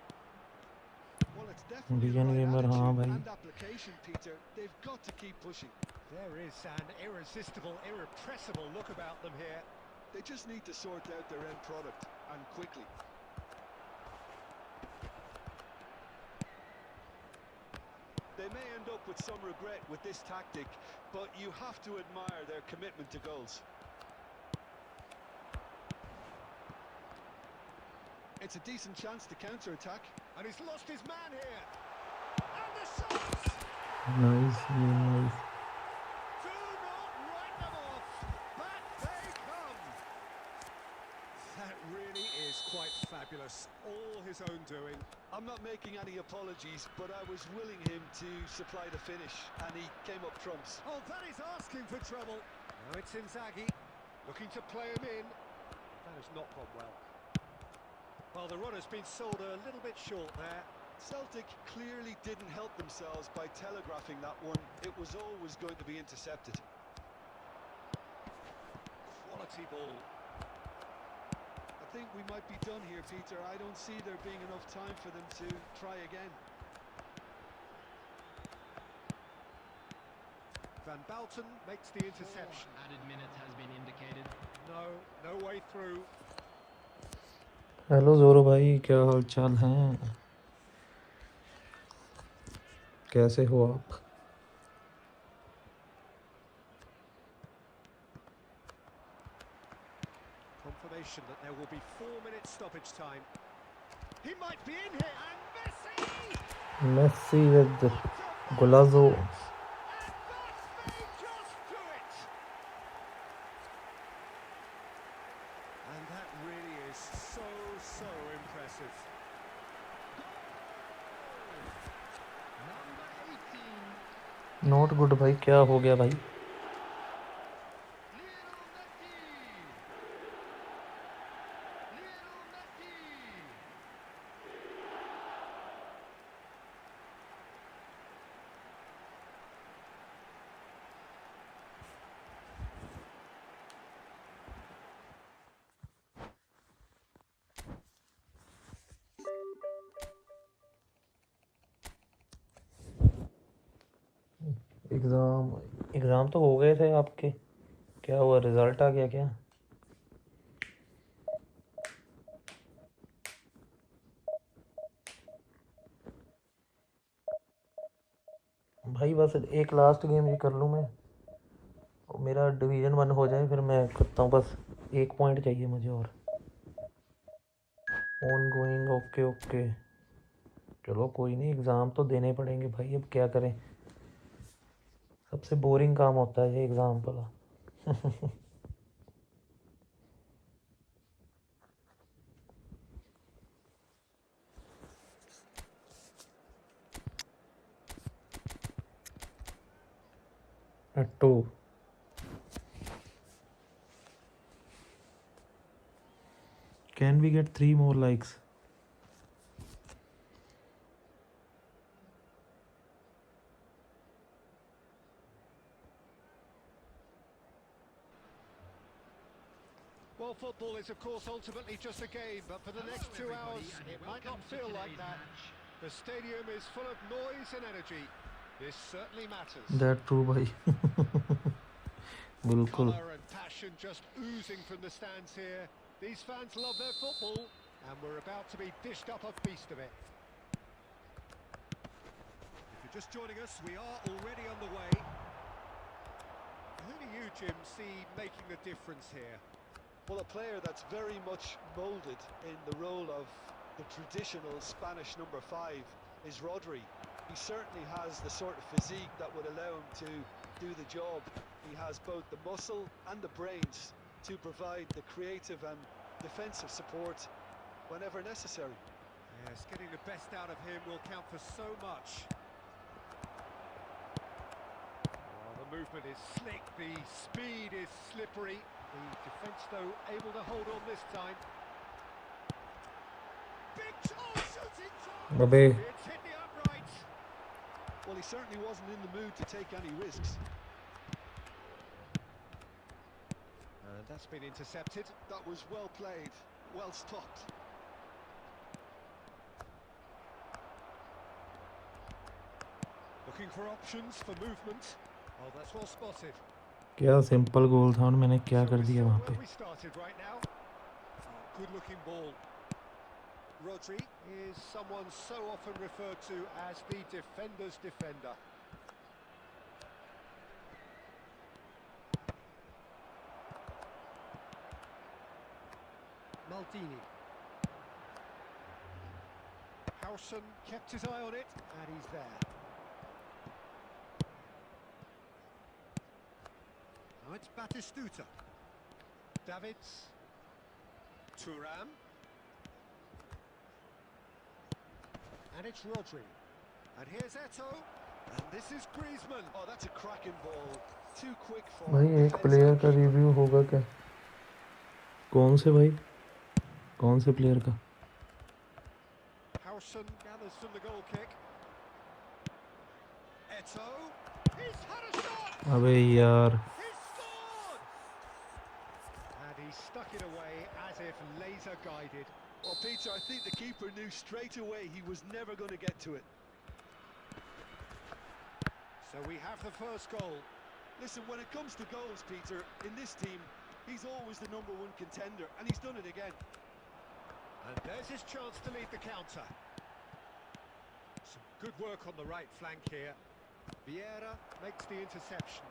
Well, it's definitely the Vision right gamer, हाँ attitude भाई. and application, Peter. They've got to keep pushing. There is an irresistible, irrepressible look about them here. They just need to sort out their end product, and quickly. They may end up with some regret with this tactic, but you have to admire their commitment to goals. It's a decent chance to counter-attack. And he's lost his man here. And the shot! Nice, nice. Do not write them off. Back they come. That really is quite fabulous. All his own doing. I'm not making any apologies, but I was willing him to supply the finish, and he came up trumps. Oh, that is asking for trouble. Now it's Inzaghi, looking to play him in. That has not gone well. Well, the run has been sold a little bit short there. Celtic clearly didn't help themselves by telegraphing that one. It was always going to be intercepted. Quality ball. I think we might be done here, Peter. I don't see there being enough time for them to try again. Van Bouten makes the interception. Added minutes has been indicated. No way through. Hello जोरो भाई, क्या हाल चाल हैं? कैसे हो आप? Confirmation that there will be 4 minutes stoppage time. He might be in here, and Messi! Messi with Golazo. And that may just do it! And that really is so impressive. Number 18, not good भाई, क्या हो गया भाई? Lionel Messi. Lionel Messi. Exam तो हो गए थे आपके, क्या हुआ, रिजल्ट आ गया क्या? भाई बस एक लास्ट गेम ही कर लूँ मैं, और मेरा डिवीज़न 1 हो जाए, फिर मैं करता हूँ। बस 1 पॉइंट चाहिए मुझे और। ऑन गोइंग, ओके ओके, चलो कोई नहीं, एग्ज़ाम तो देने पड़ेंगे भाई, अब क्या करें। सबसे बोरिंग काम होता है ये एग्ज़ाम वाला। 2. Can we get 3 more likes? Well, football is, of course, ultimately just a game, but for the next 2 hours, it might not feel like that. The stadium is full of noise and energy. This certainly matters. That true भाई। बिल्कुल। Colour and passion just oozing from the stands here. These fans love their football, and we're about to be dished up a feast of it. If you're just joining us, we are already on the way. Who do you, Jim, see making the difference here? Well, a player that's very much moulded in the role of the traditional Spanish number 5 is Rodri. He certainly has the sort of physique that would allow him to do the job. He has both the muscle and the brains to provide the creative and defensive support whenever necessary. Yes, getting the best out of him will count for so much. Oh, the movement is slick, the speed is slippery. The defence, though, able to hold on this time. Big shooting time! अबे It's hit the uprights. Well, he certainly wasn't in the mood to take any risks. And that's been intercepted. That was well played, well stopped. Looking for options for movement. Oh, that's well spotted. क्या simple गोल था और मैंने क्या So कर we're दिया still वहाँ where पे। we started right now. Oh, good-looking ball. Rodri is someone so often referred to as the defender's defender. Maldini. Howson kept his eye on it, and he's there. Now it's Batistuta. Davids. Thuram. And it's Rodri. And here's Eto'o. And this is Griezmann. Oh, that's a cracking ball. Too quick for भाई एक defense player and का keeper. Review होगा क्या? कौन से भाई? कौन से प्लेयर का? Howson gathers from the goal kick. Eto'o. He's had a shot. अबे यार, He's scored. And he stuck it away as if laser guided. Well, Peter, I think the keeper knew straight away he was never going to get to it. So we have the first goal. Listen, when it comes to goals, Peter, in this team, he's always the number 1 contender, and he's done it again. And there's his chance to lead the counter. Some good work on the right flank here. Vieira makes the interception.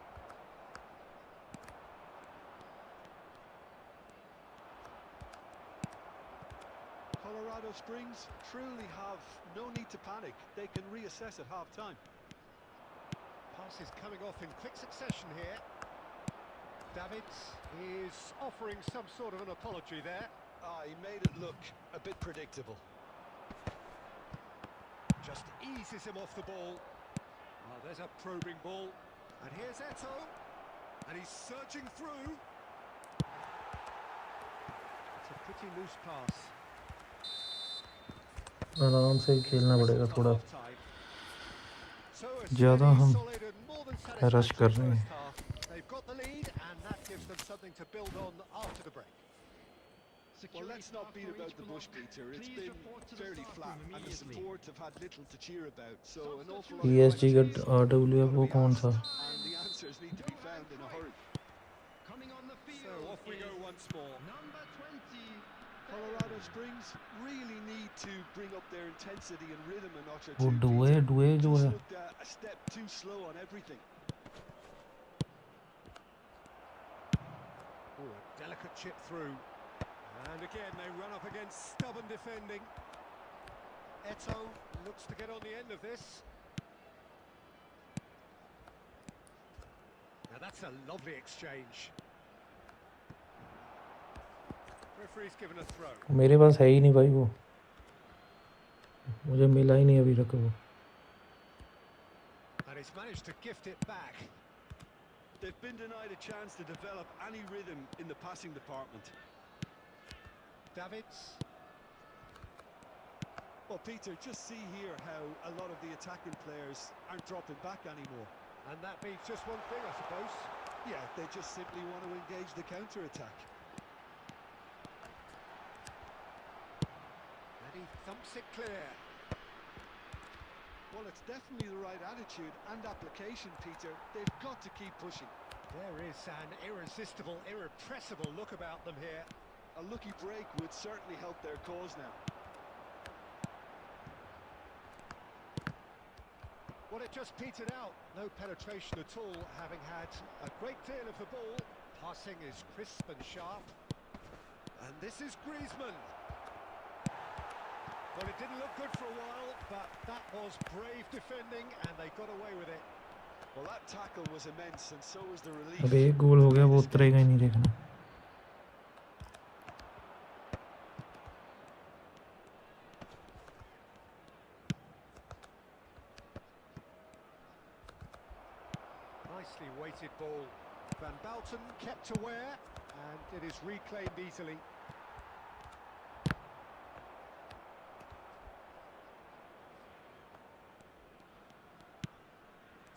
Colorado Springs truly have no need to panic. They can reassess at half-time. Pass is coming off in quick succession here. Davids is offering some sort of an apology there. He made it look a bit predictable. Just eases him off the ball. Oh, there's a probing ball. And here's Eto'o. And he's surging through. It's a pretty loose pass. आराम से खेलना पड़ेगा थोड़ा, So a ज़्यादा steady, हम solid and more than rush कर satisfactory रहे first हैं। half. They've got the lead and that gives them something to build on after the break. Well, let's not beat about the bush, Peter. It's been fairly flat, and the support have had little to cheer about. So an awful lot of PSG का questions RW gotta वो be कौन asked, सा? and the answers need to be found in a hurry. Coming on the So field off we go is once more. number 20. Colorado Springs really need to bring up their intensity and rhythm a notch or वो two, Doue Peter. Doue जो Just है looked a step too slow on everything. Oh, a delicate chip through. And again, they run up against stubborn defending. Eto looks to get on the end of this. Now that's a lovely exchange. Referee's given a throw. मेरे पास है ही नहीं भाई, वो मुझे मिला ही नहीं अभी तक वो। And he's managed to gift it back. They've been denied a chance to develop any rhythm in the passing department. Davids. Well, Peter, just see here how a lot of the attacking players aren't dropping back anymore. And that means just one thing, I suppose. Yeah, they just simply want to engage the counter-attack. And he thumps it clear. Well, it's definitely the right attitude and application, Peter. They've got to keep pushing. There is an irresistible, irrepressible look about them here. A lucky break would certainly help their cause now. Well, it just petered out. No penetration at all, having had a great deal of the ball. Passing is crisp and sharp. And this is Griezmann. Well, it didn't look good for a while, but that was brave defending, and they got away with it. Well, that tackle was immense, and so was the relief. अब एक गोल हो गया, वो उतरेगा ही नहीं देखना। Nicely weighted ball. Van Bouten kept aware, and it is reclaimed easily.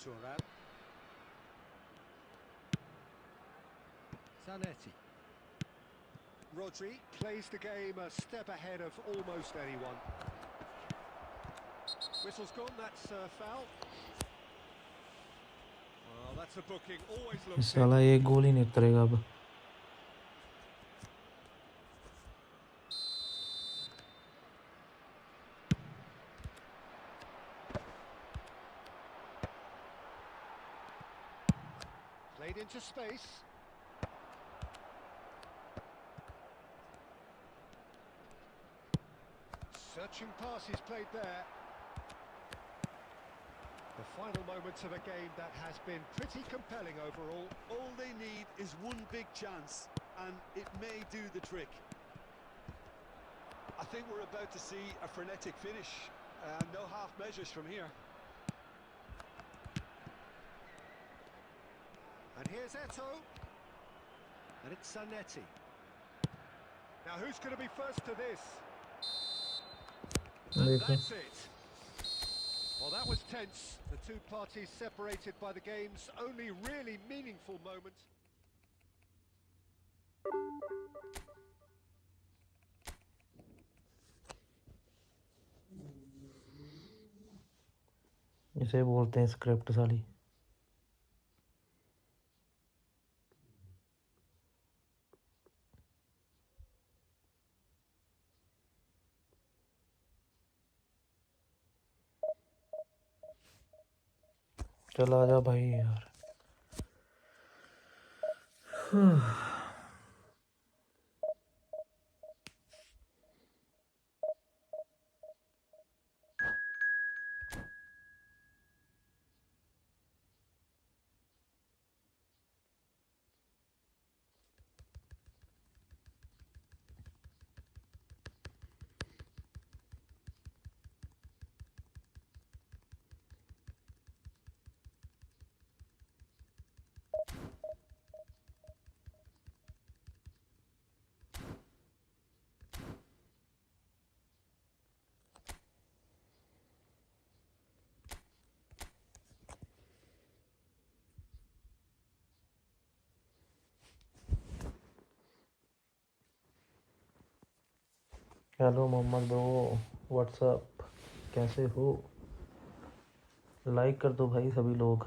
Thuram. Zanetti. Rodri plays the game a step ahead of almost anyone. Whistle's gone, that's a foul. Well, that's a booking, always looks साला एक गोल ही नहीं उतरेगा अब। played into space. Searching pass is played there. The final moments of a game that has been pretty compelling overall. All they need is one big chance, and it may do the trick. I think we're about to see a frenetic finish. No half measures from here. And here's Eto. And it's Zanetti. Now who's going to be first to this? And that's it. Well, that was tense. The two parties separated by the game's only really meaningful moment. इसे बोलते हैं script साली। चल आजा भाई यार। Hello Mohammad bro, WhatsApp, कैसे हो? लाइक कर दो भाई सभी लोग।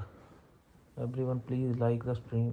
Everyone please like the stream.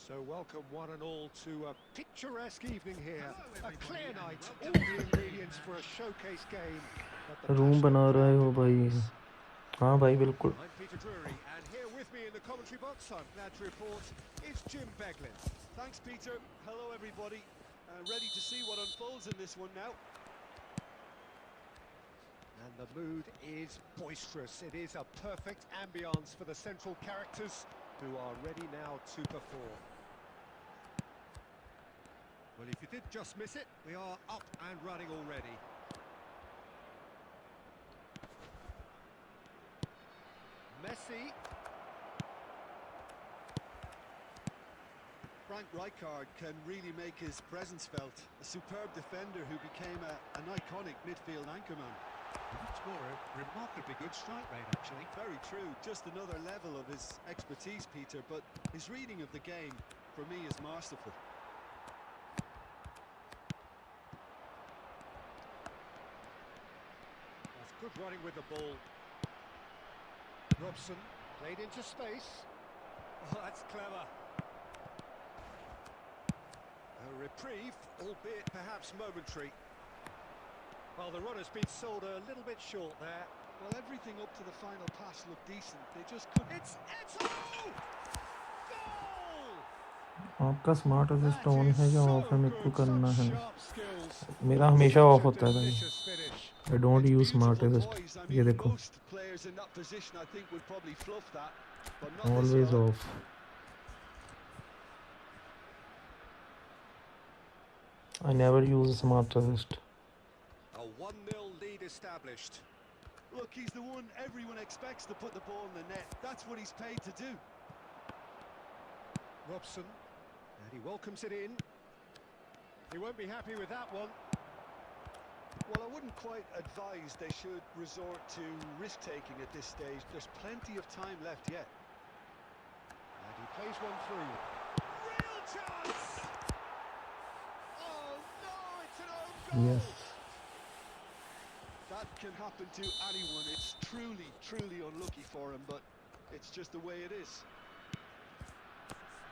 So welcome one and all to a picturesque evening here. A clear night, all the ingredients for a showcase game. But the room passion बना of रहे crowd हो भाई? demands. हाँ भाई बिल्कुल. I'm Peter Drury, and here with me in the commentary box, I'm glad to report, is Jim Beglin. Thanks, Peter. Hello, everybody. Ready to see what unfolds in this one now. And the mood is boisterous. It is a perfect ambience for the central characters who are ready now to perform. Well, if you did just miss it, we are up and running already. Messi. Frank Rijkaard can really make his presence felt. A superb defender who became an iconic midfield anchorman. That's more a remarkably good strike rate, actually. Very true. Just another level of his expertise, Peter, but his reading of the game, for me, is masterful. That's good running with the ball. Robson played into space. Oh, that's clever. A reprieve, albeit perhaps momentary. Well, the runner's been sold a little bit short there. Well, everything up to the final pass looked decent. They just couldn't. It's Eto! Goal! आपका smart assist That on is है या so of है? मेरे को good, करना such है. sharp skills. मेरा हमेशा ऑफ Such a होता है भाई. delicious finish. I don't It's use smart beautiful assist. poise. I ये mean, देखो. most players in that position, I think, would probably fluff that, but not this Always fella. off. I never use smart assist. A 1-0 lead established. Look, he's the one everyone expects to put the ball in the net. That's what he's paid to do. Robson, and he welcomes it in. He won't be happy with that one. Well, I wouldn't quite advise they should resort to risk-taking at this stage. There's plenty of time left yet. And he plays one through. Real chance! Oh no, it's an own goal! Yes. That can happen to anyone. It's truly, truly unlucky for him, but it's just the way it is.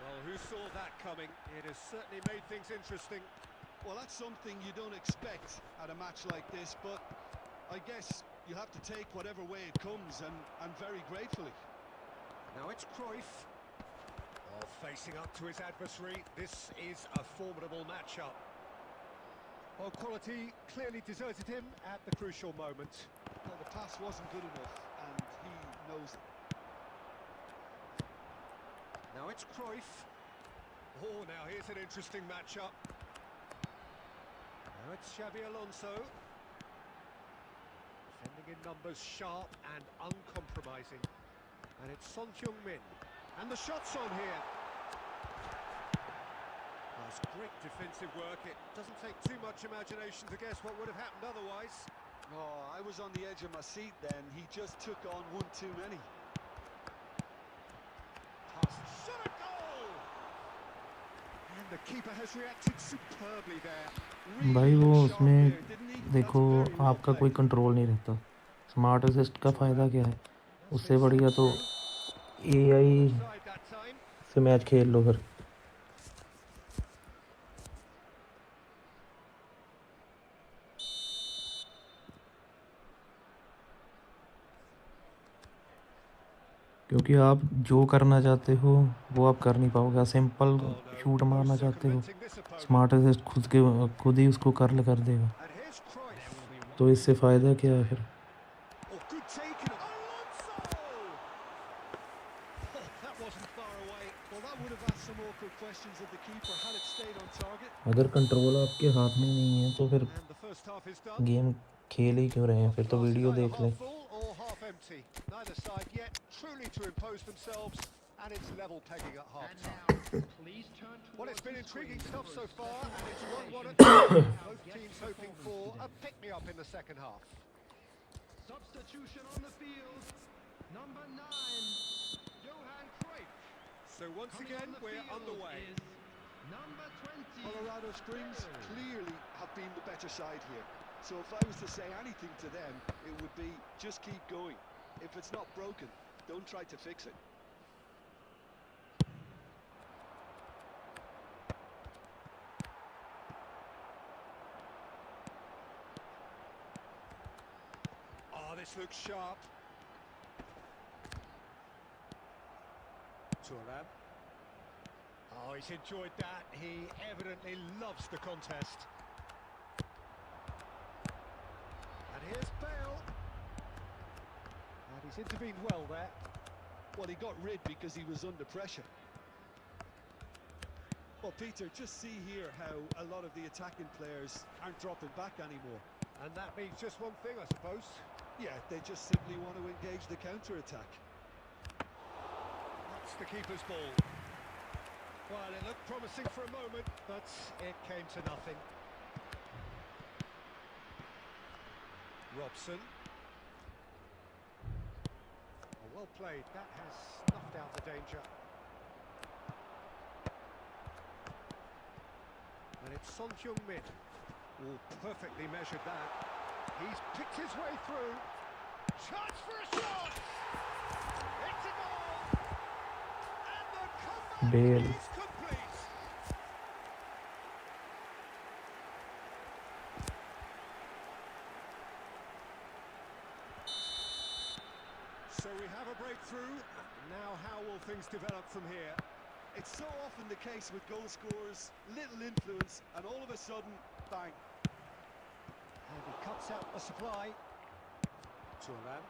Well, who saw that coming? It has certainly made things interesting. Well, that's something you don't expect at a match like this, but I guess you have to take whatever way it comes, and very gratefully. Now it's Cruyff. Oh, facing up to his adversary. This is a formidable matchup. Well, quality clearly deserted him at the crucial moment. Well, the pass wasn't good enough, and he knows it. Now it's Cruyff. Oh, now here's an interesting matchup. Now it's Xabi Alonso. Defending in numbers, sharp and uncompromising. And it's Son Heung-min. And the shot's on here. That's great defensive work. It doesn't take too much imagination to guess what would have happened otherwise. Oh, I was on the edge of my seat then. He just took on one too many. Pass. Shot a goal! And the keeper has reacted superbly there. भाई वो Really sharp उसमें there, didn't he? देखो That's very well आपका played. कोई control नहीं रहता. Smart assist का फ़ायदा क्या है? उससे बढ़िया तो AI Offside that time. से मैच खेल लो फिर. क्योंकि आप जो करना चाहते हो वो आप कर नहीं पाओगे. आप simple Oh, no, shoot no मारना चाहते हो, circumventing this opponent. Smart assist खुद ही उसको कर देगा. And here's Cruyff. तो इससे फ़ायदा क्या है फिर? Oh, good taken. Alonso! Oh, that wasn't far away. Well, that would have asked some awkward questions of the keeper had it stayed on target. अगर कंट्रोल आपके हाथ में नहीं है तो फिर And the first half is done. Game खेल ही क्यों रहे हैं? फिर तो Glass is वीडियो either देख लें. half full or half empty. Neither side yet truly to impose themselves, and it's level pegging at half And time. now, please turn Well, it's towards been the intriguing screen stuff for so a far, and it's 1-1 at both teams hoping for a pick-me-up in the second half. substitution on the field. Number 9, Johan Cruyff. So once Coming again, on the we're field underway. is number 20. Colorado Springs clearly have been the better side here. So if I was to say anything to them, it would be just keep going. If it's not broken, don't try to fix it. this looks sharp. Turan. Oh, he's enjoyed that. He evidently loves the contest. And here's Bale. And he's intervened well there. Well, he got rid because he was under pressure. Well, Peter, just see here how a lot of the attacking players aren't dropping back anymore. And that means just one thing, I suppose. Yeah, they just simply want to engage the counter-attack. That's the keeper's ball. Well, it looked promising for a moment, but it came to nothing. Robson. Oh, well played. That has snuffed out the danger. And it's Son Heung-min. Oh, perfectly measured that. He's picked his way through. Chance for a shot! It's a goal! And the comeback Bale. is complete! So we have a breakthrough. Now how will things develop from here? It's so often the case with goal scorers, little influence, and all of a sudden, bang. And he cuts out the supply. Turan.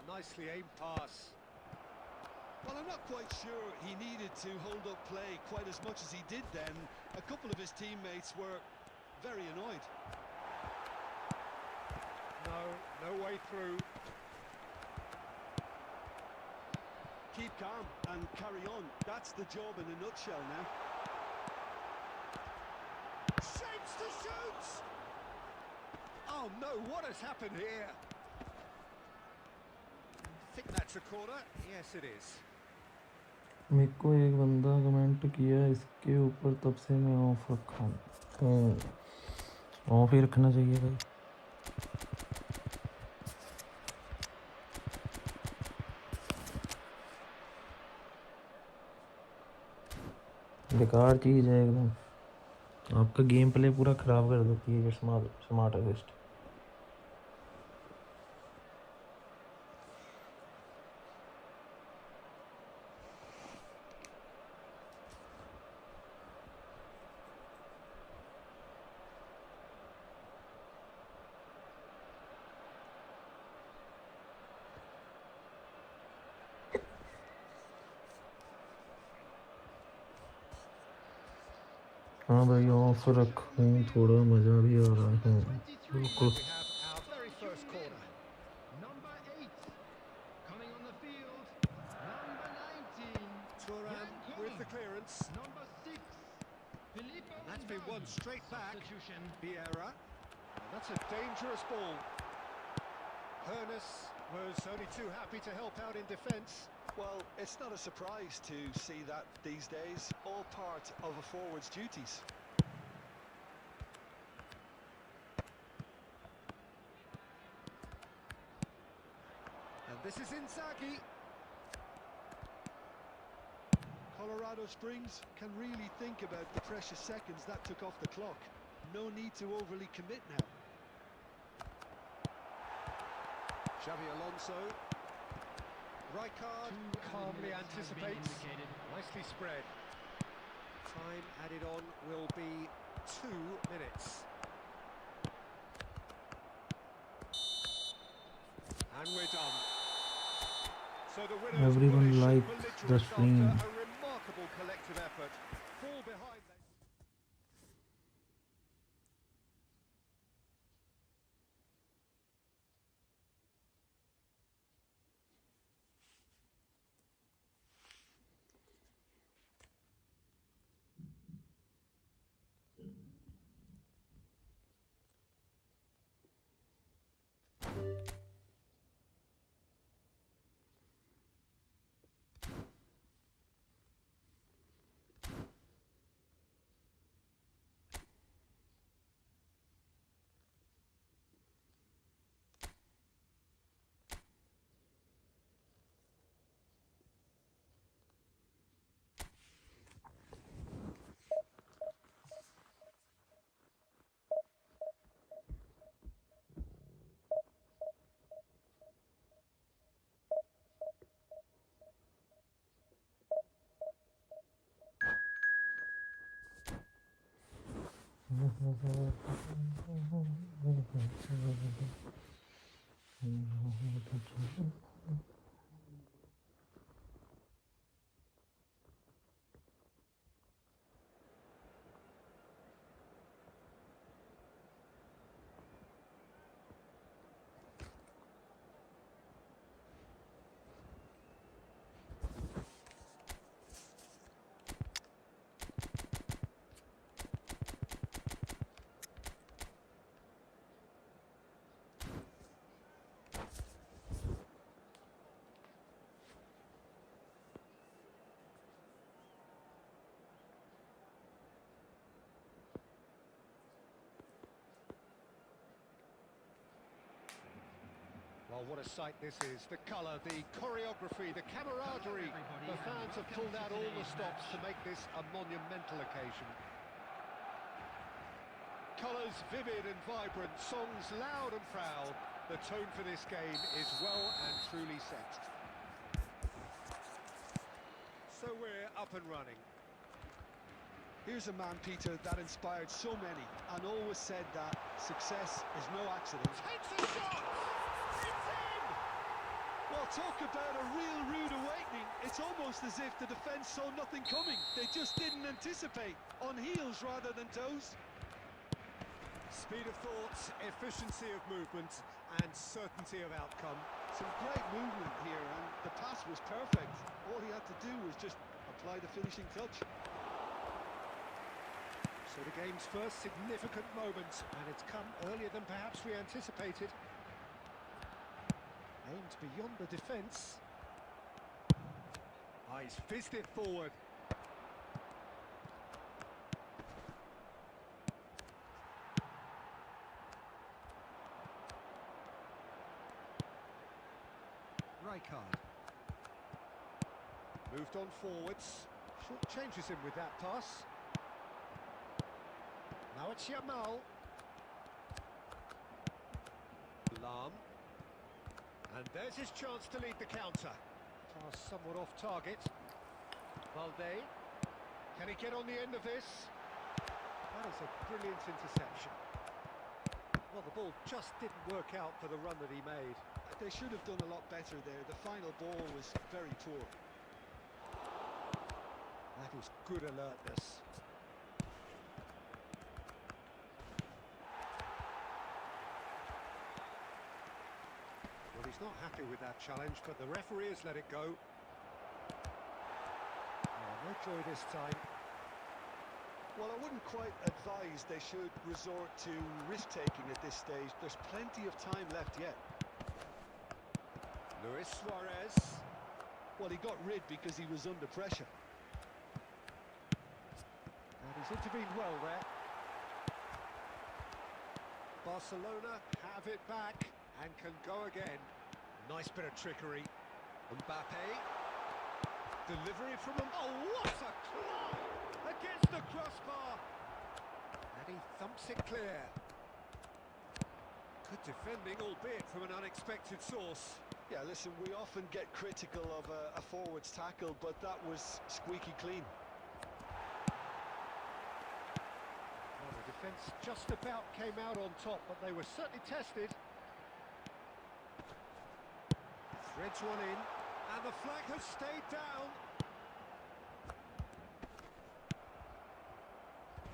Nicely aimed pass. Well, I'm not quite sure he needed to hold up play quite as much as he did then. A couple of his teammates were very annoyed. No way through. Keep calm and carry on. That's the job in a nutshell now. Shapes to shoot! Oh no, what has happened here? I think that's a corner. Yes, it is. मेरे को एक बंदा comment किया इसके ऊपर, तब से मैं ऑफ रखा हूँ। ऑफ ही रखना चाहिए भाई। बेकार चीज़ है एकदम, आपका गेम प्ले पूरा ख़राब कर देती है ये स्मार्ट असिस्ट। हाँ भाई ऑफ रखूँ, थोड़ा मज़ा भी आ रहा है। बिल्कुल। We have our very first corner. Number 8. Coming on the field. Number 19. Turan with the clearance. Number 6. Filippo And that's been won straight back. Substitution. Vieira. And that's a dangerous ball. Hernus was only too happy to help out in defence. Well, it's not a surprise to see that these days, all part of a forward's duties. And this is Inzaghi. Colorado Springs can really think about the precious seconds that took off the clock. No need to overly commit now. Xavi Alonso. Rijkaard calmly anticipates. Nicely spread. Time added on will be 2 minutes. And we're done. So the winners Everyone will issue liked belligerent the after stream. a remarkable collective effort. Fall behind. Well, what a sight this is. The colour, the choreography, the camaraderie. The fans have pulled out all the stops to make this a monumental occasion. Colours vivid and vibrant, songs loud and proud. The tone for this game is well and truly set. So we're up and running. Here's a man, Peter, that inspired so many and always said that success is no accident. Takes a shot! It's in! Well, talk about a real rude awakening. It's almost as if the defence saw nothing coming. They just didn't anticipate. On heels rather than toes. Speed of thought, efficiency of movement, and certainty of outcome. Some great movement here, and the pass was perfect. All he had to do was just apply the finishing touch. So the game's first significant moment, and it's come earlier than perhaps we anticipated. Aimed beyond the defence. He's fizzed it forward. Rijkaard. Moved on forwards. Short changes him with that pass. Now it's Yamal. Lam. And there's his chance to lead the counter. Pass somewhat off target. Valde. Can he get on the end of this? That is a brilliant interception. Well, the ball just didn't work out for the run that he made. They should have done a lot better there. The final ball was very poor. That is good alertness. Well, he's not happy with that challenge, but the referee has let it go. Oh, no joy this time. Well, I wouldn't quite advise they should resort to risk-taking at this stage. There's plenty of time left yet. Luis Suarez. Well, he got rid because he was under pressure. And he's intervened well there. Barcelona have it back and can go again. Nice bit of trickery. Mbappe. Delivery from him. Oh, what a claw! Against the crossbar. And he thumps it clear. Good defending, albeit from an unexpected source. Yeah, listen, we often get critical of a forward's tackle, but that was squeaky clean. Well, the defence just about came out on top, but they were certainly tested. Threads one in, and the flag has stayed down.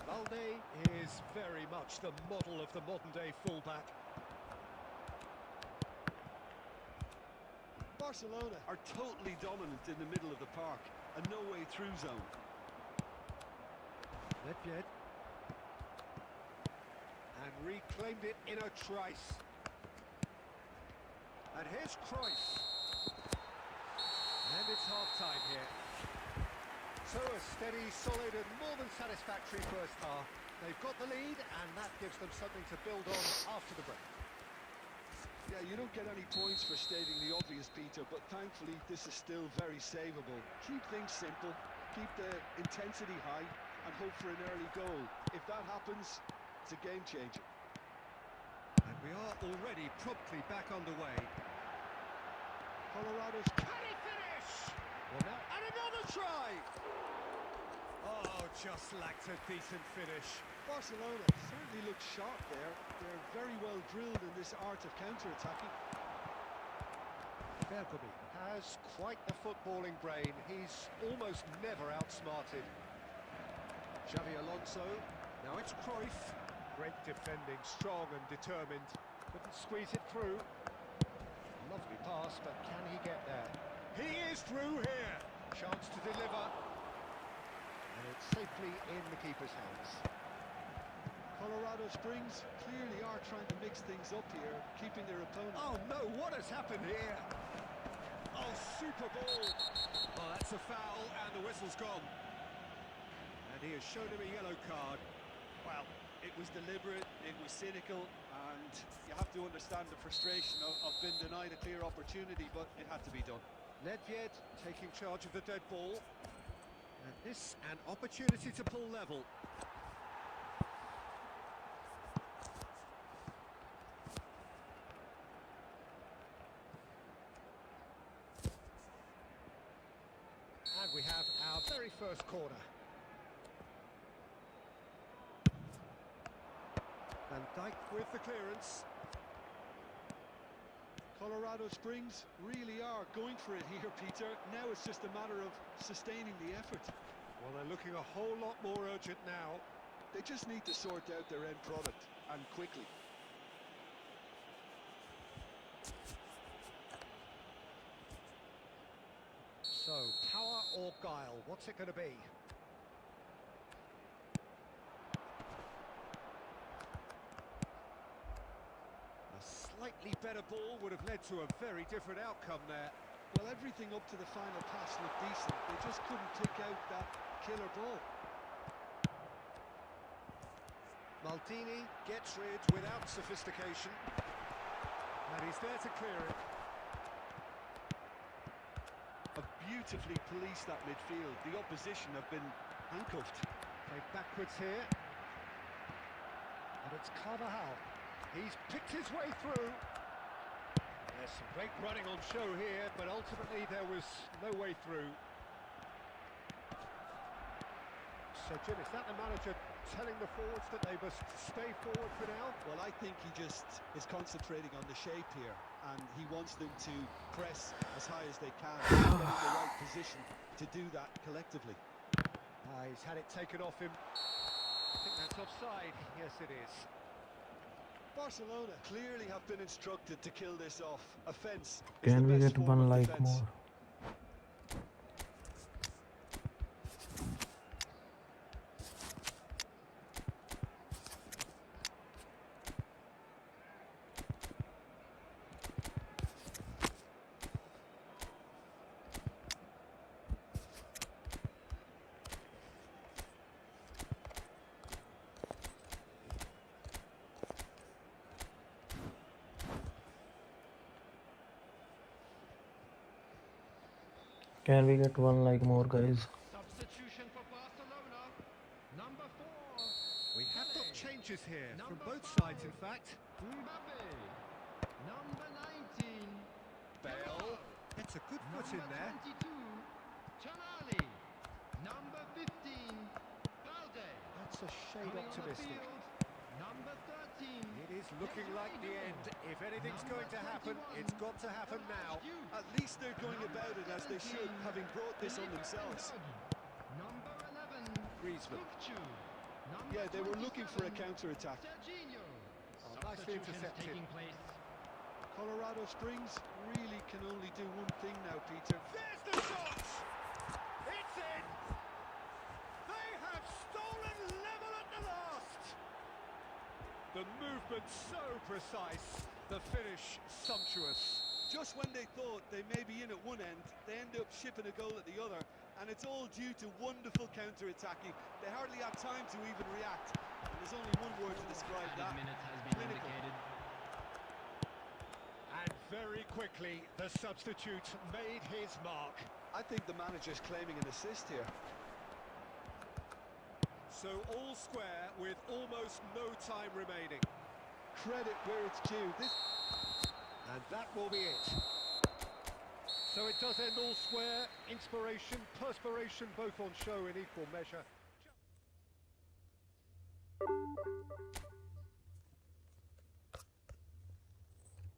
Valde is very much the model of the modern-day fullback. Barcelona are totally dominant in the middle of the park, a no-way-through zone. Nedved. And reclaimed it in a trice. And here's Cruyff. And it's half-time here. So a steady, solid and more than satisfactory first half. They've got the lead and that gives them something to build on after the break. Yeah, you don't get any points for stating the obvious, Peter, but thankfully this is still very savable. Keep things simple, keep the intensity high, and hope for an early goal. If that happens, it's a game changer. And we are already promptly back underway. Colorado's... Can he finish? Well, now, and another try! Oh, just lacked a decent finish. Barcelona certainly look sharp there. They're very well drilled in this art of counter-attacking. Bergkamp has quite the footballing brain. He's almost never outsmarted. Xavi Alonso. Now it's Cruyff. Great defending, strong and determined. Couldn't squeeze it through. Lovely pass, but can he get there? He is through here. Chance to deliver. And it's safely in the keeper's hands. Colorado Springs clearly are trying to mix things up here, keeping their opponent. Oh no, what has happened here? Oh, super ball. Oh, that's a foul and the whistle's gone. And he has shown him a yellow card. Well, it was deliberate, it was cynical, and you have to understand the frustration of being denied a clear opportunity, but it had to be done. Nedved taking charge of the dead ball. And this an opportunity to pull level. And we have our very first corner. Van Dijk with the clearance. Colorado Springs really are going for it here, Peter. Now it's just a matter of sustaining the effort. Well, they're looking a whole lot more urgent now. They just need to sort out their end product, and quickly. So, power or guile, what's it going to be? A slightly better ball would have led to a very different outcome there. Well, everything up to the final pass looked decent. They just couldn't pick out that killer ball. Maldini gets rid without sophistication. And he's there to clear it. Have beautifully policed that midfield. The opposition have been handcuffed. Played backwards here. And it's Carvajal. He's picked his way through. There's some great running on show here, but ultimately there was no way through. So, Jim, is that the manager telling the forwards that they must stay forward for now? Well, I think he just is concentrating on the shape here, and he wants them to press as high as they can, get in the right position to do that collectively. He's had it taken off him. I think that's offside. Yes, it is. Barcelona clearly have been instructed to kill this off. Offence is Can the we best get form one of like defence. more? Can we get one like more, guys? Substitution for Barcelona. Number 4. We have got changes here from both sides, in fact. Mbappe. Number 19. Bale gets a good foot in there. Number 22. Tonali. Number 15. Balde. That's a shade Coming on the optimistic. field, Number 13. It is looking like the end. If anything's going to happen, it's got to happen now. At least they're going about it as they should, having brought this on themselves. Number 11. Griezmann. Kukçu. Number Yeah, they were looking for a 27, counter-attack. Serginho. Oh, nicely Substitutions intercepted. taking place. Colorado Springs really can only do one thing now, Peter. There's the shot! It's in! They have stolen level at the last! The movement so precise, the finish sumptuous. Just when they thought they may be in at one end, they end up shipping a goal at the other, and it's all due to wonderful counter-attacking. They hardly had time to even react, and there's only one word to describe that. Added minutes has been Clinical. indicated. And very quickly, the substitute made his mark. I think the manager's claiming an assist here. So all square with almost no time remaining. Credit where it's due. And that will be it. So it does end all square. Inspiration, perspiration, both on show in equal measure.